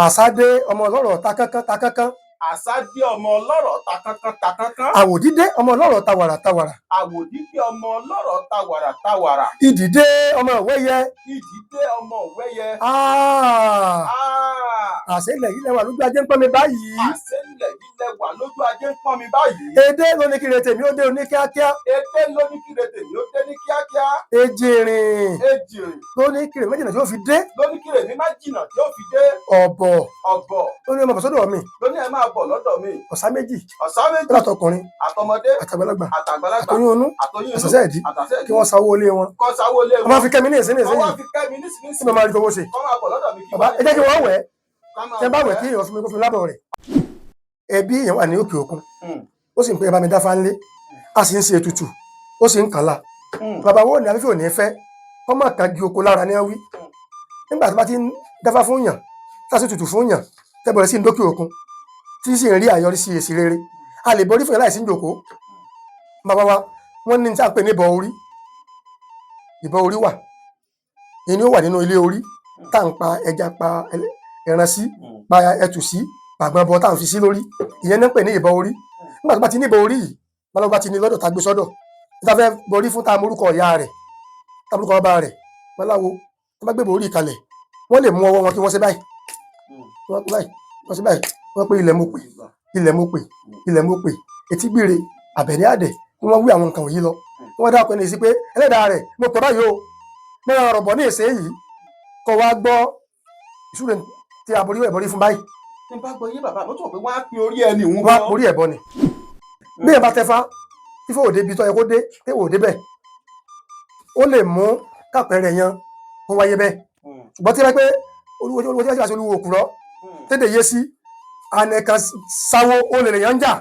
àsádé ọmọ ọlọ́rọ̀ takánkán àsádé ọmọ ọlọ́rọ̀ takánkán àwòdídé ọmọ ọlọ́rọ̀ tawàrà àwòdídé ọmọ ọlọ́rọ̀ tawàrà ìdìdé ọmọ ìwẹ́yẹ ìdìdé ọmọ ìwẹ́yẹ àṣẹ ilẹ̀ yìí lẹ́wà lójú ajé ń pọ́n mi báyìí àṣẹ ilẹ̀ yìí lẹ́wà lójú ajé ń pọ́n mi báyìí èdè lóní kiri tèmi ó dé oní kíákíá èdè lóní kiri tèmi ó dé ní kíákíá èjìrìn lóní kiri méjìlá tí ó fi dé lóní kiri mi má jìnnà tí ó fi dé ọ̀bọ̀ lóní ọmọ bọ̀sọ́dọ̀ mi lóní ẹ máa bọ̀ lọ́dọ̀ mi ọ̀sá méjì látọkùnrin àtọmọdé àtàgbàlagbà àtọyún inú àṣẹṣẹ ìdí kí wọ́n sanwó ilé wọn wọ́n máa fi kẹ́mi ní ìsín yìí tí mo máa rí owó ṣe bàbá ẹ jẹ́ kí wọ́n wẹ̀ tẹ́ bá wẹ̀ kí èèyàn fún mi kó fún mi lábọ̀ rẹ̀ ẹbí èèyàn wà ní òkè òkun ó sì ń pè é bá mi dáfá ńlé a sì ń ṣe ètùtù ó sì ń kànlá bàbá wo ni afẹ́fẹ́ ò ní fẹ́ kọ́ máa kan gi oko lára ní wí nígbà tí bá ti ń dáfá fún yàn tá a sì tutù fún yàn tẹ́ bọ̀rẹ̀ sí ń dókè òkun tí sì ń rí àyọrísí èsì rere a lè borí fún yàn láìsí ìjòkó bàbá wa wọ́n ní tí a ń pè ní ìbọn orí wà ìní ó wà nínú ilé orí tá à ń pa ẹja pa ẹran sí pa ẹtù sí pàgbọn bọ tá à ń fi sí lórí ìyẹn ní ń pè ní ìbọn orí nígbà tó bá ti ní ìbọn orí yìí balọ̀ bá ti ní lọ́dọ̀ tá a gbé sọ́dọ̀ tá a fẹ́ borí fún tá a morúkọ ìyá rẹ̀ tá a morúkọ bàbá rẹ̀ baláwo tó bá gbé ìbọn orí kalẹ̀ wọ́n lè mú ọwọ́ wọn kí wọ́n ṣe báyìí wọ́n ṣe báyìí wọ́n pé ilẹ̀ mo pè etí gbére àbẹ̀ní àdẹ̀ ni wọ́n wí àwọn nǹkan wọ̀nyí lọ wọ́n dá ọkùnrin sí pé ẹlẹ́dàá rẹ̀ mo pọ̀ báyìí o mẹ́rin ọ̀rọ̀ bọ̀ ní èsè yìí kọ́ wá gbọ́ ìṣúre tí a borí fún báyìí. ní bá gbọ́ yé bàbá mo tọ̀ pé wọ́n á pín orí ẹni òun wọ́n á borí ẹ̀bọ ni bí ẹ̀ bá tẹfá tí fò òde ibi tó yẹ kó dé tí wò dé bẹ́ẹ̀ ó lè mú kápẹ́rẹ́ yan kó wáyé bẹ́ẹ̀ ṣùgbọ́n tí wọ́n pé olúwo tí wọ́n ti wá sí olúwo òkúrọ́ tẹ́tẹ̀ yé sí anìkan sáwó ó lè yàn ń jà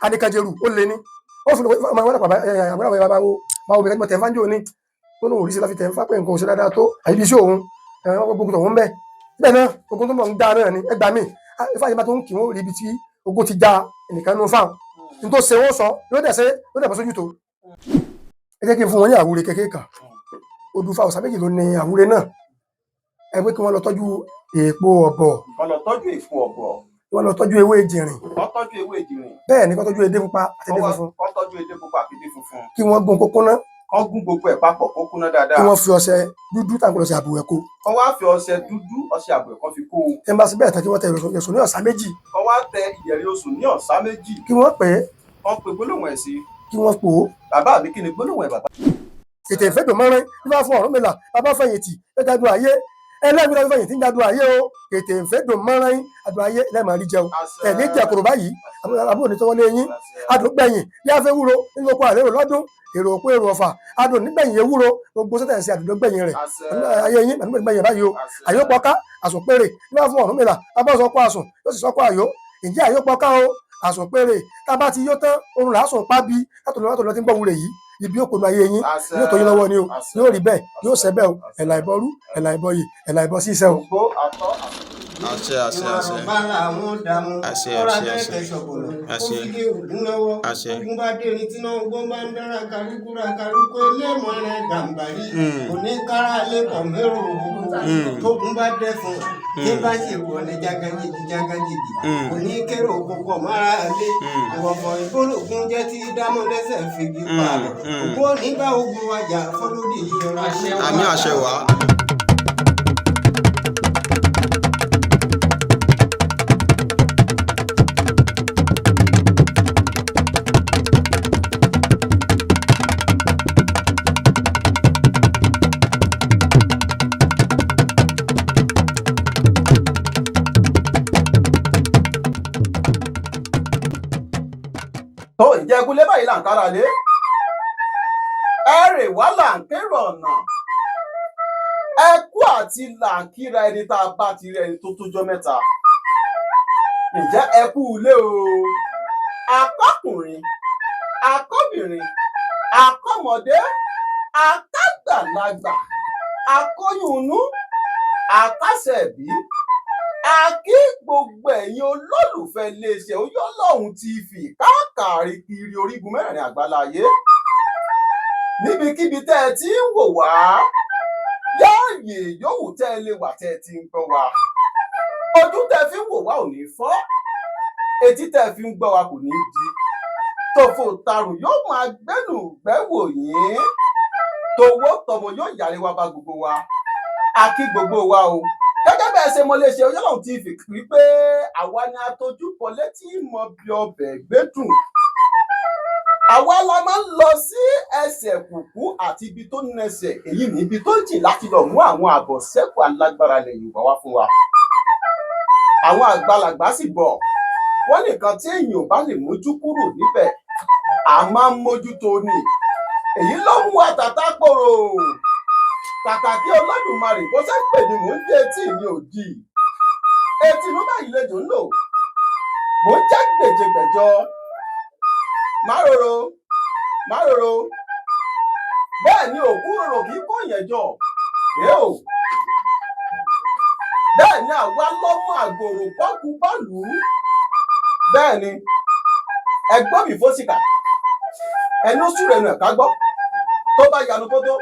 anìkan jẹrù ó lè ní ó fi ọmọ wọn pàpà báwo bẹ̀rẹ̀ tẹ̀ fáńjò ní tó lóun òrìṣẹ́ láfi tẹ̀ ń fápẹ́ nǹkan òṣèlú dáadáa tó àyíbí sí òun gbogbo tòun bẹ́ẹ̀ bẹ́ẹ̀ náà ogun tó mọ̀ ń dá náà ni ẹgbà míì ifáyé bá tó ń kì wọ́n rí ibi tí ogun ti já ẹnìkan nínú fáwọn ní tó ṣe wọ́n sọ yóò dẹ̀ bọ́ sójú tó ẹ jẹ́ kí n fún wọn ní àwúre kékeré kan odùfà ọ̀sà méjì ló ní àwúre náà ẹ pé kí wọ́n lọ tọ́jú èèpo ọ̀bọ̀ wọ́n lọ tọ́jú ewé ìjìnrìn bẹ́ẹ̀ ni kọ́ tọ́jú edé pupa àti edé funfun kí wọ́n gún kókó náà kán gún gbogbo ẹ̀ papọ̀ kó kúnná dáadáa kí wọ́n fi ọṣẹ dúdú tàbí ọṣẹ àbùwẹ̀ kó kán wá fi ọṣẹ dúdú ọṣẹ àbùwẹ̀ kan fi kó o ẹ bá sí bẹ́ẹ̀ tán kí wọ́n tẹ ìyẹ̀sùn ní ọ̀sá méjì kán wá tẹ ìyẹ̀rí oṣù ní ọ̀sá méjì kí wọ́n pè é kán pe gbólóhùn ẹ̀ sí kí wọ́n pò ó bàbá mi kí ni gbólóhùn ẹ̀ bàbá. ètè ìfẹ́dùn mọ́rin nígbà fún Ọ̀rúnmìlà bàbá fẹ̀yìntì ẹ jádùn ayé ẹlẹ́gbẹ̀rẹ́ fẹ̀yìntì ń jádùn ayé o ètè ìfẹ́dùn mọ́rin àdùn ayé lẹ́ẹ̀mọ̀ rí jẹun ẹ̀ ní jẹ́ kòrò báyìí àbúrò ní tọwọ́lé yín adùngbẹ̀yìn yáfẹ́ wúro nínú oko àlérò lọ́dún èrò òpó èrò ọ̀fà adùn nígbẹ̀yìn ewúro gbogbo sẹ́tẹ̀ǹsì àdùn gbẹ̀yìn rẹ̀ ayé yín àdùngbẹ̀yìn báyìí o àyópọ̀ká àsùnpèrè nígbà fún Ọ̀rúnmìlà bàbá sọ́kọ́ àsùn yóò sì sọ́kọ́ àyó ǹjẹ́ àyópọ̀ká o àsùnpèrè tá a bá ti yó tán orun làásùn pábí látọ̀lọ́ tí ń gbọ̀wúrẹ̀ yìí ibi òkùnrin ayé yín yóò tó yín lọ́wọ́ ni o yóò rí bẹ́ẹ̀ yóò ṣẹ bẹ́ẹ̀ o ẹ̀là ìbọrú ẹ̀là ìbọyì ẹ̀là ìbọ sí iṣẹ́ o. àṣẹ àṣẹ àṣẹ àṣẹ àṣẹ àṣẹ àṣẹ ogun bá dé ní tíná ogun bá ń dára kárúkúra kárúkú ẹlẹ́mọ̀ rẹ̀ gàmbàrí oníkárà lẹ́kọ̀ọ́ mẹ́rù tógun bá dẹ́ fún ní bá ṣe wọ̀ ní jágajìgì oníkérò òkùnkọ̀ mára lé ìwọ̀fọ̀ ìbólògùn jẹ́ tí dámọ́lẹ́sẹ̀ fìgì pààrọ̀ ògbó nígbà ogun wájà fọlódì ìyọra àmì àṣẹ wà. tó ìjẹgúnlé báyìí là ń kára lé ẹrè wá là ń kérò ọ̀nà ẹkú àti là ń kíra ẹni tá a bá ti rí ẹni tó tójọ́ mẹ́ta ǹjẹ́ ẹkú ilé o akọkùnrin akọbìnrin akọmọdé akágbàlagbà akóyúnú akásẹ̀bí akí gbogbo ẹ̀yin olólùfẹ́ iléeṣẹ́ Oyọ́lọ́hun TV káàkiri kiri orígun mẹ́rẹ̀ẹ̀rin àgbáláyé níbikíbi tẹ́ ẹ ti ń wò wá yáàyè yòówù tẹ́ ẹ lè wà tẹ́ ẹ ti ń gbọ́ wá ojú tẹ́ fi ń wò wá ò ní fọ́, etí tẹ́ fi ń gbọ́ wa kò ní di, tòfò tàrùn yóò máa gbẹ́nu gbẹ́wò yín, tòwó tọmọ yóò yàrá wa bá gbogbo wa, a kí gbogbo wa o. Gẹ́gẹ́ bẹ́ẹ̀ ṣe mo lè ṣe Oyèlọ́run TV wípé àwa ni atójú bọ létí mọ bí ọbẹ̀ gbẹ́dùn. Àwa la máa ń lọ sí ẹsẹ̀ kùkú àti ibi tó nẹsẹ̀, èyí ní ibi tó jìn láti lọ mú àwọn àbọ̀sẹ́kù alágbára ilẹ̀ Yorùbá wá fún wa. Àwọn àgbàlagbà sì bọ̀, wọ́n nìkan tí èèyàn ò bá lè mójú kúrò níbẹ̀, a máa ń mójútó ni. Èyí ló mú àtàtà pòrò. Kàkà kí Olódùmarè bó ṣe pè ní mò ń jẹ́ etí mi ò di. Etí inú báyìí lejò ń lò. Mò ń jẹ́ gbèjègbèjọ. Máròrò, máròrò. Bẹ́ẹ̀ ni òkú rorò kì í kó yẹn jọ. Èé o. Bẹ́ẹ̀ ni àwa lọ́mọ àgbòrò bọ́kú bọ́ọ̀lù. Bẹ́ẹ̀ ni ẹgbọ́n mi fósìkà. Ẹnu súre nù ẹ̀ka gbọ́. Tó bá yanu kótó.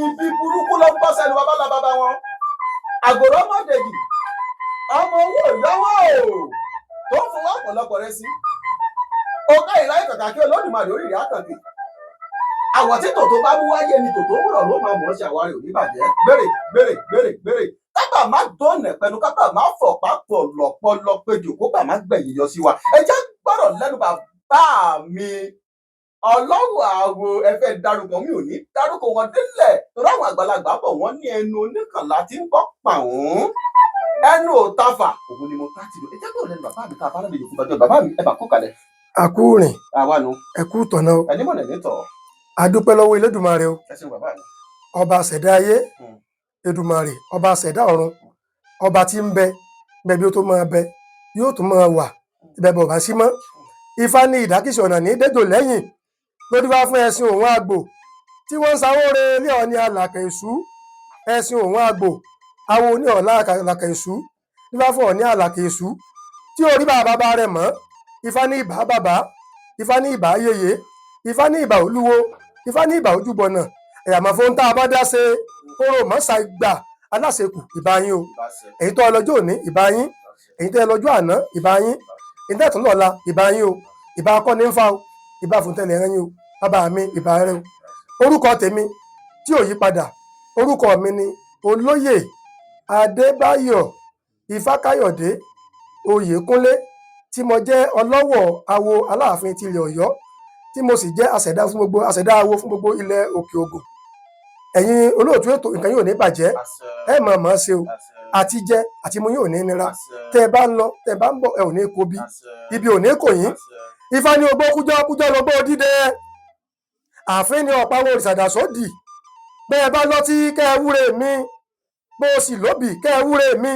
Ibi burúkú ló ń bọ́ sẹ́nu bàbá wọn. Àgòrò ọmọdéjì. Ọmọ owó ìyọ́wọ́ o. Tó ń fowó ọ̀pọ̀lọpọ̀ rẹ sí. Ọ̀gá ìláyè kàkà kí Olódùmarè orí rẹ̀ àkànkì. Àwọ̀ tí tòtó bá mú wáyé ni tòtó wúrọ̀ ló máa mọ̀ ọ́ ṣe àwárí òní bàjẹ́. Gbèrè. Kábà má dóònà pẹ̀lú kábà má fọ̀ pápọ̀ lọ́pọ̀lọ́ péjò kó bà má gbẹ̀yìn yọ sí wa. Ẹ jẹ́ gbọ́dọ̀ lẹ́nu bàbá mi. Ọlọ́run àwo ẹ fẹ́ dárúkọ mi ò ní dárúkọ wọn délẹ̀ torí àwọn àgbàlagbà bọ̀ wọ́n ní ẹnu oníkànlá tí ń bọ́ pàún. Ẹnu ò tafà òun ni mo tá ti lò. Ẹ jẹ́ gbọ́dọ̀ lẹ́nu bàbá mi ká bá lẹ́nu yòókù bàjọ́ bàbá mi ẹ bà kó kalẹ̀. àkúrìn Àwa nu. ẹkú tọ̀nà o. Ẹni mọ̀nà ní tọ̀. adúpẹ́ lọ́wọ́ Elédùmarè o. Ẹ ṣeun bàbá mi. ọba ṣẹ̀dá ayé, Èdùmàrè ọba ṣẹ̀dá ọ̀run, ọba tí ń bẹ bẹ́ẹ̀ bí ó tó máa bẹ yóò tún máa wà ibẹ̀ bọ̀ bá sí mọ́. Ifá ní ìdákìsí ọ̀nà ní dẹ́jọ lẹ́yìn lórí wá fún ẹṣin òun àgbò tí wọ́n ń sáwóore ilé ọ̀ní alàkà èṣù. ẹṣin òun àgbò awo ní alàkà èṣù nífà fún ọ̀ní alàkà èṣù tí orí bàbá bá rẹ̀ mọ́. Ifá ní ìbà bàbá, Ifá ní ìbà yèyé, Ifá ní ìbà olúwo, Ifá ní ìbà ojúbọnà. ẹ̀yàmọ̀ fún tá a bá dá ṣe kóró mọ́sà gbà aláṣekù ìbá yín o. èyí tó ọlọ́jọ́ òní ìbá yín, èyí tó ọlọ́jọ́ àná ìbá yín, èyí tó ẹ̀tún lọ́la ìbá yín o. ìbá akọ́ni ń fa o, ìbá fúntẹ́lẹ̀ ẹ̀rẹ́ yín o. bàbá mi ìbá rẹ o. orúkọ tèmi tí ò yí padà, orúkọ mi ni Olóyè Adébáyọ̀ Ifákáyọ̀dé Oyèkúnlé tí mo jẹ́ ọlọ́wọ̀ awo Aláàfin tilẹ̀ Ọ̀yọ́ tí mo sì jẹ́ àṣẹ̀dá awo fún gbogbo ilẹ̀ Òkè Ògùn. ẹ̀yin olóòtú ètò nǹkan yóò ní bàjẹ́, ẹ mọ̀ mọ́ ṣe o. àti jẹ àti mu yóò ní nira. tẹ́ ẹ bá ń lọ tẹ́ ẹ bá ń bọ̀ ẹ ò ní kó bí, ibi ò ní kò yín. Ifá ní ogbó kújọ́ lọ́gbó dídẹ. ààfin ni ọ̀pá wo ìsàdàsọ́dì. bẹ́ẹ̀ bá lọ tí kẹ́ ẹ wúre mi, bó o sì lóbì kẹ́ ẹ wúre mi.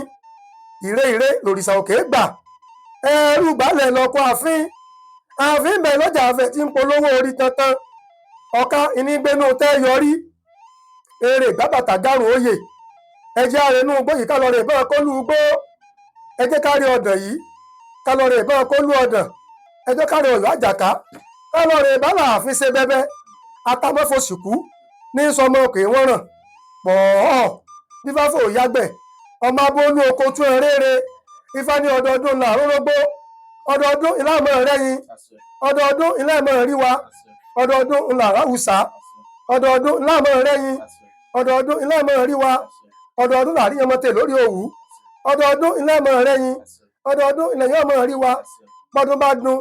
ìre lòrìṣà òkè gbà. ẹrú gbálẹ̀ lọ́kọ́ ààfin. ààfin bẹ̀ lọ́jà àfẹ́ tí ń polówó orí tantan. ọ̀ka ìnígbénú tẹ́ yọrí. èrè gbàbàtà gárùn òye. ẹjẹ́ àrẹ̀nú gbó yìí kálọ̀rẹ̀ ìbọn kólú gbó. ẹjẹ́ kárí ọ̀dàn yìí kálọ̀rẹ̀ ìbọn kólú ọ̀dàn. ẹjọ́ kárí Ọ̀yọ́ àjàká kálọ̀rẹ̀ ìbálà àfin ṣe bẹ́bẹ́. atamọ́fọ̀sìkú ní sọmọ òkè wọ́n ràn pọ̀ọ́ nífàfọ̀ òyàgbẹ̀ ọmọ abóolú oko tún ẹrẹ́rẹ́. Ifá ní ọdọọdún làrórógbó, ọdọọdún ìlàmọ̀ rẹ́yìn, ọdọọdún ìlàmọ̀ ríwa, ọdọọdún làráwùsá, ọdọọdún ìlàmọ̀ rẹ́yìn, ọdọọdún ìlàmọ̀ ríwa, ọdọọdún làríyànmọ́tẹ̀ lórí òwú, ọdọọdún ìlàmọ̀ rẹ́yìn, ọdọọdún ìlẹ̀yànmọ̀ ríwa. bọ́dún bá dún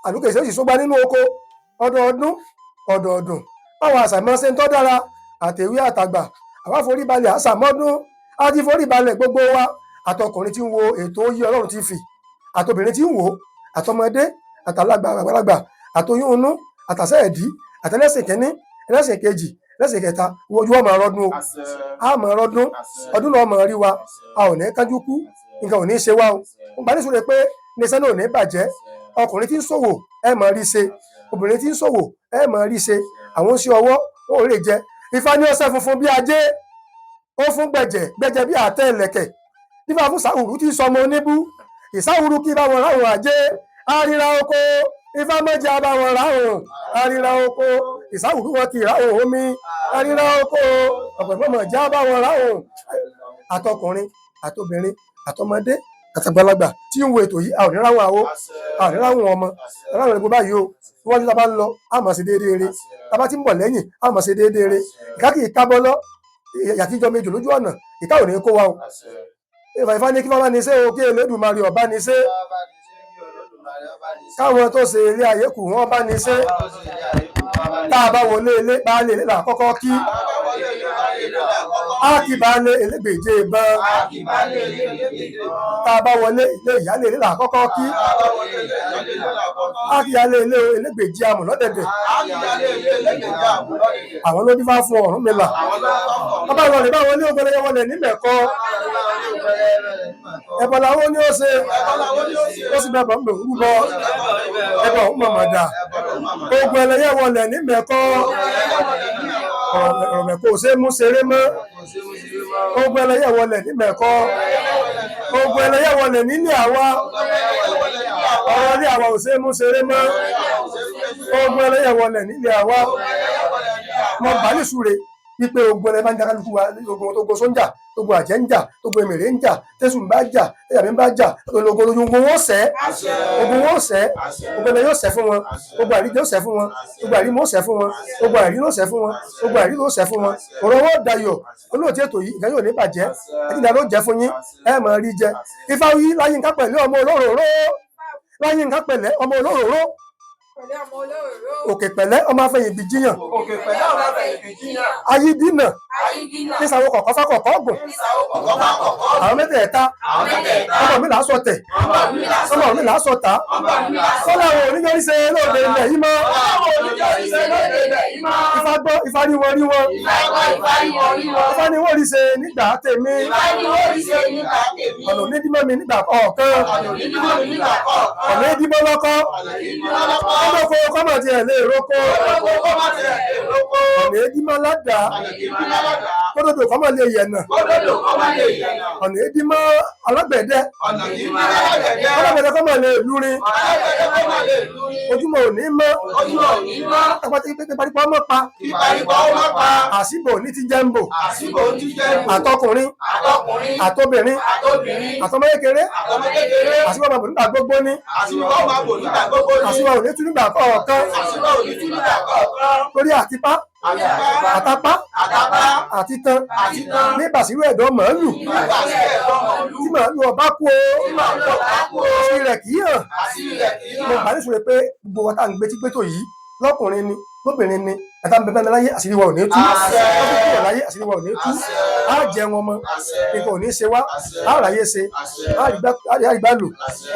àlùkèsè sì sógbá nínú oko. ọdọọdún báwọn àṣàmọ́ ṣe ń tọ́ dára àtẹ̀wé àtàgbà àwa forí balẹ̀ àṣàmọ́dún á ti forí balẹ̀ gbogbo wa. àtọkùnrin tí ń wo ètò Yí Ọlọ́run TV, àtobìnrin tí ń wò, àtọmọdé àgbàlagbà, àtoyún inú àtàṣẹ ẹ̀dí, àtẹlẹsìn kínní, ẹlẹ́sìn kejì, ẹlẹ́sìn kẹta, ojú ọmọ ọrọdún o. a mọ ọrọdún ọdún náà mọ rí wa, a ò ní kánjú kú, nǹkan ò ní ṣe wá o. mo bá ní sùúrù pé iléeṣẹ́ náà ò ní bàjẹ́. ọkùnrin tí ń ṣòwò ẹ mọ̀ rí ṣe, obìnrin tí ń ṣòwò ẹ mọ̀ rí ṣe, àwọn sí ọwọ́ wọn ò lè jẹ. Ifá ní ọṣẹ funfun bí ajé, ó fún gbẹ̀jẹ̀ bí àtẹ ìlẹ̀kẹ̀. Ifá fún Sàwùrú tí sọmọ oníbú, ìsáwùrú kí bá wọn ráhùn ajé, àríra oko. Ifá méjì bá wọn ráhùn, àríra oko. ìsáwùrú wọn kì í ráhùn omi, àríra oko. ọ̀pẹ̀lọpọ̀ já bá wọn ráhùn. àtọkùnrin àtobìnrin àtọmọdé àtàgbàlagbà tí ń wo ètò yìí a ò ní ráwọn àwo a ò ní ráwọn ọmọ ráwọn ẹgbẹ́ báyìí o wọ́n tá bá ń lọ a máa ṣe déédéé rere tá bá ti ń bọ̀ lẹ́yìn a máa ṣe déédéé rere ìka kì í kábọ́ lọ yàtijọ́ méjì lójú ọ̀nà ìka ò ní kó wa o ìfà ní kí wọ́n bá ní ṣe o kí Elédùmarè ọba ní ṣe káwọn tó ṣe ilé ayé kù wọ́n bá ní ṣe tá a bá wọlé ilé baálé ilé làkọ́kọ́ kí á kì baálé elégbèje ìbọn tá a bá wọlé ilé ìyálé ilé làkọ́kọ́ kí á kì yálé ilé elégbèje amúlọ́dẹ̀dẹ̀ àwọn ló dífá fún Ọ̀rúnmìlà bàbá wọn lè bá wọlé ògbẹ́lẹ́yẹ wọlé nímẹ̀kọ́ ẹ̀bọ̀ làwọn ní ó ṣe ó sì bẹ̀bọ̀ ń bẹ̀ rúbọ ẹ̀bọ̀ ń mọ̀mọ̀dà ogun ẹlẹ́yẹ wọlé nímẹ̀kọ́ ọ̀rọ̀mẹ̀kọ́ ò ṣe é mú ṣeré mọ́ ogun ẹlẹ́yẹ wọlé nímẹ̀kọ́ ogun ẹlẹ́yẹ wọlé nílé àwa ọ̀rọ̀ ní àwa ò ṣe é mú ṣeré mọ́ ogun ẹlẹ́yẹ wọlé nílé àwa mọ̀ bàálì súre wípé ogun ẹlẹ́yẹ bá ń dákàlùkù wa ogun tó go sóńjà gbogbo àjẹ́ ń jà gbogbo èmèrè ń jà tẹ̀sùn bá jà ẹ̀yàmí bá jà ológun ogun wọn sẹ́ ogun wọn sẹ́ gbogbo ẹlẹ́yẹ yóò sẹ́ fún wọn gbogbo àríjẹ yóò sẹ́ fún wọn gbogbo àrímọ yóò sẹ́ fún wọn gbogbo àrí yóò sẹ́ fún wọn gbogbo àrí yóò sẹ́ fún wọn ọ̀rọ̀ wọn dayọ̀ olóòtú ètò yìí ìgbà yóò ní bàjẹ́ ẹ̀jìnlá ló jẹ́ fún yín ẹ̀ mọ̀ rí jẹ Ifá wí Láyínká pẹ̀lẹ́ ọmọ olóróró Láyínká pẹ̀lẹ́ ọmọ olóróró òkè pẹ̀lẹ́ ọmọ afẹ́yìn bí jíyàn ayídínà nísàwọ̀ kọ̀kọ́ fákọ̀kọ́ gùn àwọn mẹ́tẹ̀ẹ̀ta ọmọ mi làásọ̀ tẹ̀ ọmọ mi làásọ̀ tà sọ́lá àwọn oníjọ́ríṣẹ́ lóde ilẹ̀ yìí mọ́ Ifá gbọ́ Ifá rí wọn Ifá ní wọ́n rí ṣe nígbà tèmi ọ̀nà onídìmọ́ mi nígbà kọ̀ọ̀kan ọ̀nà ìdìmọ́ lọ́kọ́ ọlọ́kọ́ kọ́mọ̀ tí ẹ̀ lè rókó ọ̀nà èdìmọ́ ládà kódòdó kọ́mọ̀ lè yẹ̀nà ọ̀nà èdìmọ́ alágbẹ̀dẹ kọ́mọ̀ lè lúrin ojúmọ́ òní mọ́ ìparípọ̀ ọmọ pa àsìbò ní ti jẹ́mbò àtọkùnrin àtobìnrin àtọmọ kékeré àsìbò ọmọ bò nígbà gbogbo ní àsìbò òní tún nígbà kọ̀ọ̀kan lórí àtipá àtapá àtitan ní ìbàsírò ẹ̀dọ̀ màálù tí màálù ọba kú o sí rẹ̀ kì í hàn mo bá nísòro pé gbogbo wa tá à ń gbé tí gbé tó yìí lọ́kùnrin ni lóbìnrin ni ẹ̀ta ń bẹ́ẹ̀ láyé àṣírí wa ò ní tú lọ́kùnrin láyé àṣírí wa ò ní tú á jẹ wọn mọ nǹkan ò ní ṣe wá á ráyé ṣe á rí gbá lò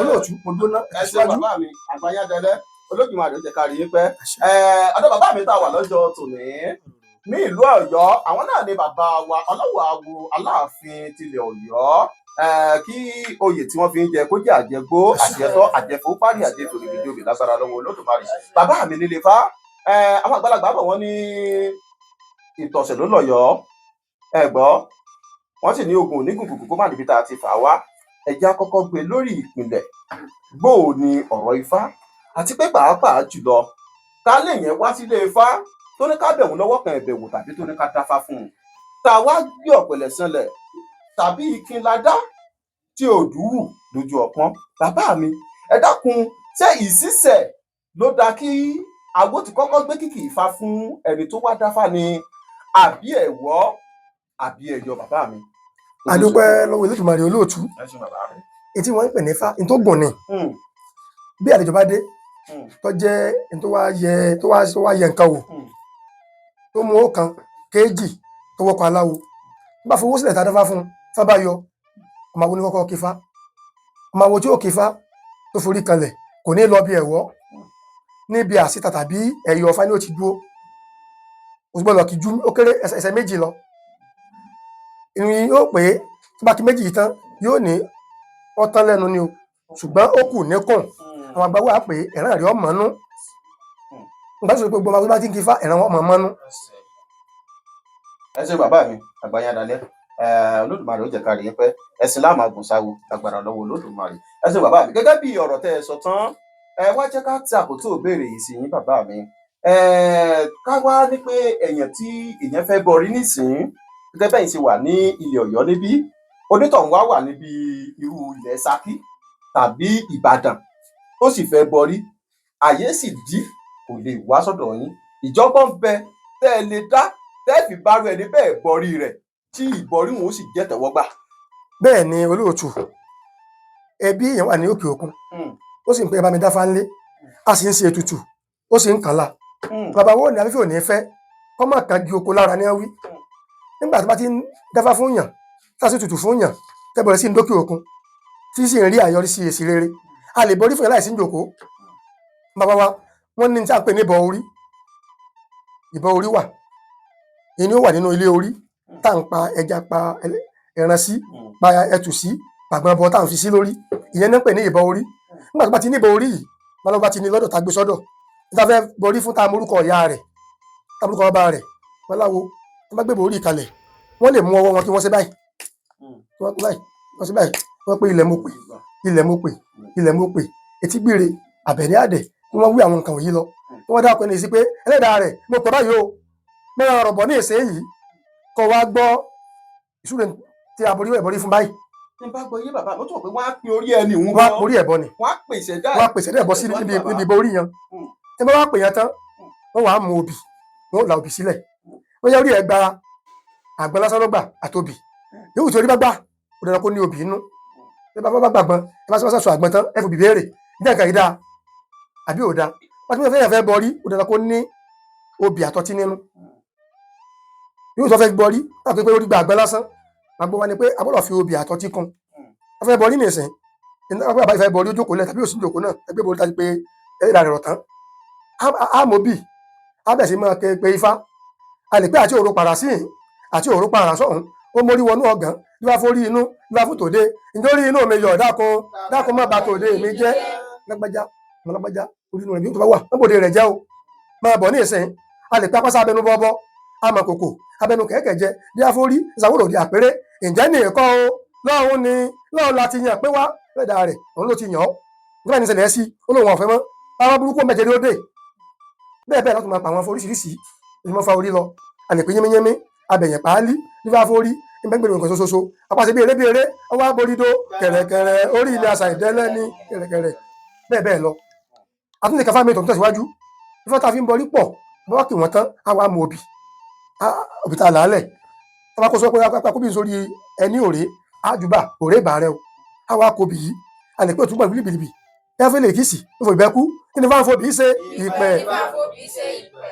olóòtú mo dúná síwájú. Olódùmarè ló jẹ́ ká rí yín pẹ́ ọ̀dọ̀ bàbá mi tá a wà lọ́jọ́ tòní ní ìlú Ọ̀yọ́ àwọn náà ni bàbá wa Ọlọ́wọ̀ Awo Aláàfin tilẹ̀ Ọ̀yọ́ kí oyè tí wọ́n fi ń jẹ kó jẹ́ àjẹgbó àjẹtọ́ àjẹfò parí àjẹtò ìdíjọba lágbára lọ́wọ́ Olódùmarè bàbá mi nílé Ifá àwọn àgbàlagbà bọ̀ wọ́n ní ìtọ̀sẹ̀ ló lọ́yọ̀ọ́ ẹ̀gbọ́ wọ́n sì ní ogun onígungungun kó má níbi tá a ti fà wá ẹ̀jẹ̀ àkọ́kọ́ gbé lórí ìpìlẹ̀ gbòò ni ọ̀rọ̀ Ifá àti pé pàápàá jùlọ ta lèyẹn wá sílé Ifá tó ní ká bẹ̀wò lọ́wọ́ kan ẹ̀bẹ̀wò tàbí tó ní ká dáfá fún un tá a wá gbé ọ̀pẹ̀lẹ̀ sanlẹ̀ tàbí ìkínládá tí ò dùwù lójú ọpọ́n bàbá mi ẹ dákun ṣé ìṣísẹ̀ ló dáa kí àgbo ti kọ́kọ́ gbé kìkì Ifá fún ẹni tó wá dáfá ni àbí ẹ̀wọ́ àbí ẹ̀yọ bàbá mi. adúpẹ́ lọ́wọ́ Elédùmarè olóòtú etí wọ́n ń pè ní Ifá ní tó gùn ni bí àlejò bá dé tó jẹ́ tó wá yẹ nǹkan wò tó mú ọ̀kan kéjì tó wọ́pọ̀ aláwo bá fowó sílẹ̀ tá a dáfá fún Ifá bá yọ ọmọ àwọn oníkọ́kọ́ kífá ọmọ àwọn tí ó kífá tó forí kanlẹ̀ kò ní lọ bí ẹ̀wọ́ níbi àsìta tàbí ẹ̀yọ̀ Ifá ní ó ti dúró ó gbọ́dọ̀ kí ju ó kéré ẹsẹ̀ méjì lọ ìrìn yóò pé tó bá kí méjì yìí tán yóò ní ọtán lẹ́nu ni o ṣùgbọ́n ó kù níkùn àwọn àgbàwọ̀ á pé ẹ̀ràn rẹ̀ ọmọ nú nígbà tó ṣe pé gbogbo ọmọ tó bá ti ń kífá ẹ̀ràn wọn mọ̀ nú. ẹ ṣe bàbá mi àgbáyé adalẹ Olódùmarè ó jẹ́ ká rí yín pẹ́ ẹ̀sìn láàmú àgùnsáwo agbára lọ́wọ́ Olódùmarè ẹ ṣe bàbá mi gẹ́gẹ́ bí ọ̀rọ̀ tẹ́ ẹ sọ tán wá jẹ́ ká ti àkótó ìbéèrè yìí sí yín bàbá mi ká wá ní pé èèyàn tí èèyàn fẹ́ bọrí nísìnyí gẹ́gẹ́ bẹ́ẹ̀ ṣe wà ní ilẹ̀ Ọ̀yọ́ níbí onítọ̀hún wá wà níbi irú ilẹ̀ Ṣakí tàbí Ìbàdàn tó sì fẹ́ bọrí àyè sì dí kò lè wá sọ́dọ̀ yín ìjọgbọ́n bẹ tẹ́ ẹ lè dá tẹ́ ẹ fi bárò ẹni bẹ́ẹ̀ bọrí rẹ̀ tí ìbọrí wọn ó sì jẹ́ tẹ̀wọ́gbà. bẹ́ẹ̀ ni olóòtú ẹbí èèyàn wà ní òkè òkun ó sì ń pè é bá mi dáfá ńlé a sì ń ṣe ètùtù ó sì ń kànlá bàbá wo ni afẹ́fẹ́ ò ní fẹ́ kọ́ mọ̀ kan gi oko lára ní wí nígbà tí wọ́n ti ń dáfá fún yàn tá a sì tutù fún yàn tẹ́ bọ̀rẹ̀ sí ń dókè òkun tí sì ń rí àyọrísí èsì rere a lè borí fún yàn láìsí ìjòkó bàbá wa wọ́n ní tí a ń pè ní ìbọn orí wà èyí ni ó wà nínú ilé orí tá à ń pa ẹja pa ẹran sí pa ẹtù sí pàgbọn bọ tá à ń fi sí lórí ìyẹn ní ń pè ní ìbọn orí nígbà tó bá ti ní ìbọn orí yìí wọn lọ bá ti ní lọ́dọ̀ tá a gbé sọ́dọ̀ níta fẹ́ borí fún tá a morúkọ ìyá rẹ̀ tá a morúkọ bàbá rẹ̀ wọn láwo tó bá gbé ìbọn orí kalẹ̀ wọ́n lè mú ọwọ́ wọn kí wọ́n ṣe báyìí wọ́n ṣe báyìí wọ́n pé ilẹ̀ mo pè ilẹ̀ mo pè ilẹ̀ mo pè etí gbére àbẹ̀ní àdẹ̀ ni wọ́n wí àwọn nǹkan wọ̀nyí lọ wọ́n dákọ̀ ẹni sí pé ẹlẹ́dàá rẹ̀ mo pè báyìí o mẹ́rin ọ̀rọ̀ bọ̀ ní èsè yìí kọ́ wa gbọ́ ìṣúre tí a borí fún báyìí. ní bá gbọ́ yé bàbá mo tọ̀ pé wọ́n á pín orí ẹni òun wọ́n á borí ẹ̀bọ ni wọ́n á pèsè dá wọ́n á pèsè dá ẹ̀bọ sí níbi ìbò orí yan tí wọ́n bá pè yẹn tán wọ́n wàá mú obì wọ́n la obì sílẹ̀ wọ́n yẹ orí ẹ̀ gba àgbọn lásán ló gbà àtòbì yóò tí orí bá gbà ó dára kó ní obì inú ẹ bá gbàgbọ́n ẹ bá sọ àgbọn tán ẹ fòbì béèrè ní ẹ̀ka ìdá àbí òda wọ́n ti fẹ́ bọrí ó dára kó ní obì àtọ́tí nínú yóò tó fẹ́ bọrí láti pé orí gba àgbọn lásán àgbọn wa ni pé agbọ́dọ̀ fi obì àtọ́tí kún wọ́n fẹ́ bọrí nìsín ẹgbẹ́ àbá ìfẹ́ bọrí ojókòó lẹ̀ tàbí òsì ìjòkó náà ẹgbẹ́ bọrí tàbí pé ẹ̀rọ rẹ̀ rọ̀ tán àmọ́bì abẹ́sí máa pe ifá a lè pé àti òru pàrà sí àti òru pàrà sọ̀hún ó mórí wọnú ọ̀gán bí wàá forí inú bí wàá fún tòde nítorí inú mi yọ̀ dákun má bà tòde mi jẹ́ lágbájá orí inú rẹ̀ bí ó tó bá wà wọ́n bòde rẹ̀ jẹ́ o máa bọ̀ ní ìsìn a lè pé apáṣá abẹnú bọ́bọ́ àmọ́ kòkò abẹnú kẹ̀kẹ́ jẹ bí wàá forí ìsàwòrò òde àpérè ǹjẹ́ ní ẹ̀kọ́ o lọ́hùn ni lọ́hùn láti yàn pé wá lẹ́dàá rẹ̀ òun ló ti yàn ọ́ nígbà ní ìṣẹ̀lẹ̀ sí ó lóun ọ̀fẹ́ mọ́ àwọn burúkú mẹ́jẹ ló dé bẹ́ẹ̀ láti máa pa àwọn oríṣiríṣi ìmọ̀ fa orí lọ a lè pé yẹ́mẹ́yẹ́mẹ́ abẹ̀yẹ̀ pàálí nífà forí ìgbẹ́gbẹ̀rẹ̀ nǹkan ṣoṣoṣo apàṣẹ bí eré ọwọ́ aborídó kẹ̀rẹ̀kẹ̀rẹ̀ orí ilẹ̀ àṣà ìdẹ́lẹ́ ní kẹ̀rẹ̀kẹ̀rẹ̀ bẹ́ẹ̀ lọ àtúndì káfá mi tó ń tẹ̀síwájú ìfọ́ ta fi ń bọrí pọ̀ bọ́wọ́ kì wọ́n tán àwa mú òbí tá a làálẹ̀ tọ́ba kó sọ pé akóbí sórí ẹni òré àjùbà òré ìbàrẹ̀ o àwa kò bì í a lè pé òtúbọ̀ bìlìbìlì ẹ̀fẹ́ lè kìsì ìfò ìbẹ́kú kí ni fáwọn fòbí ṣe ìpẹ́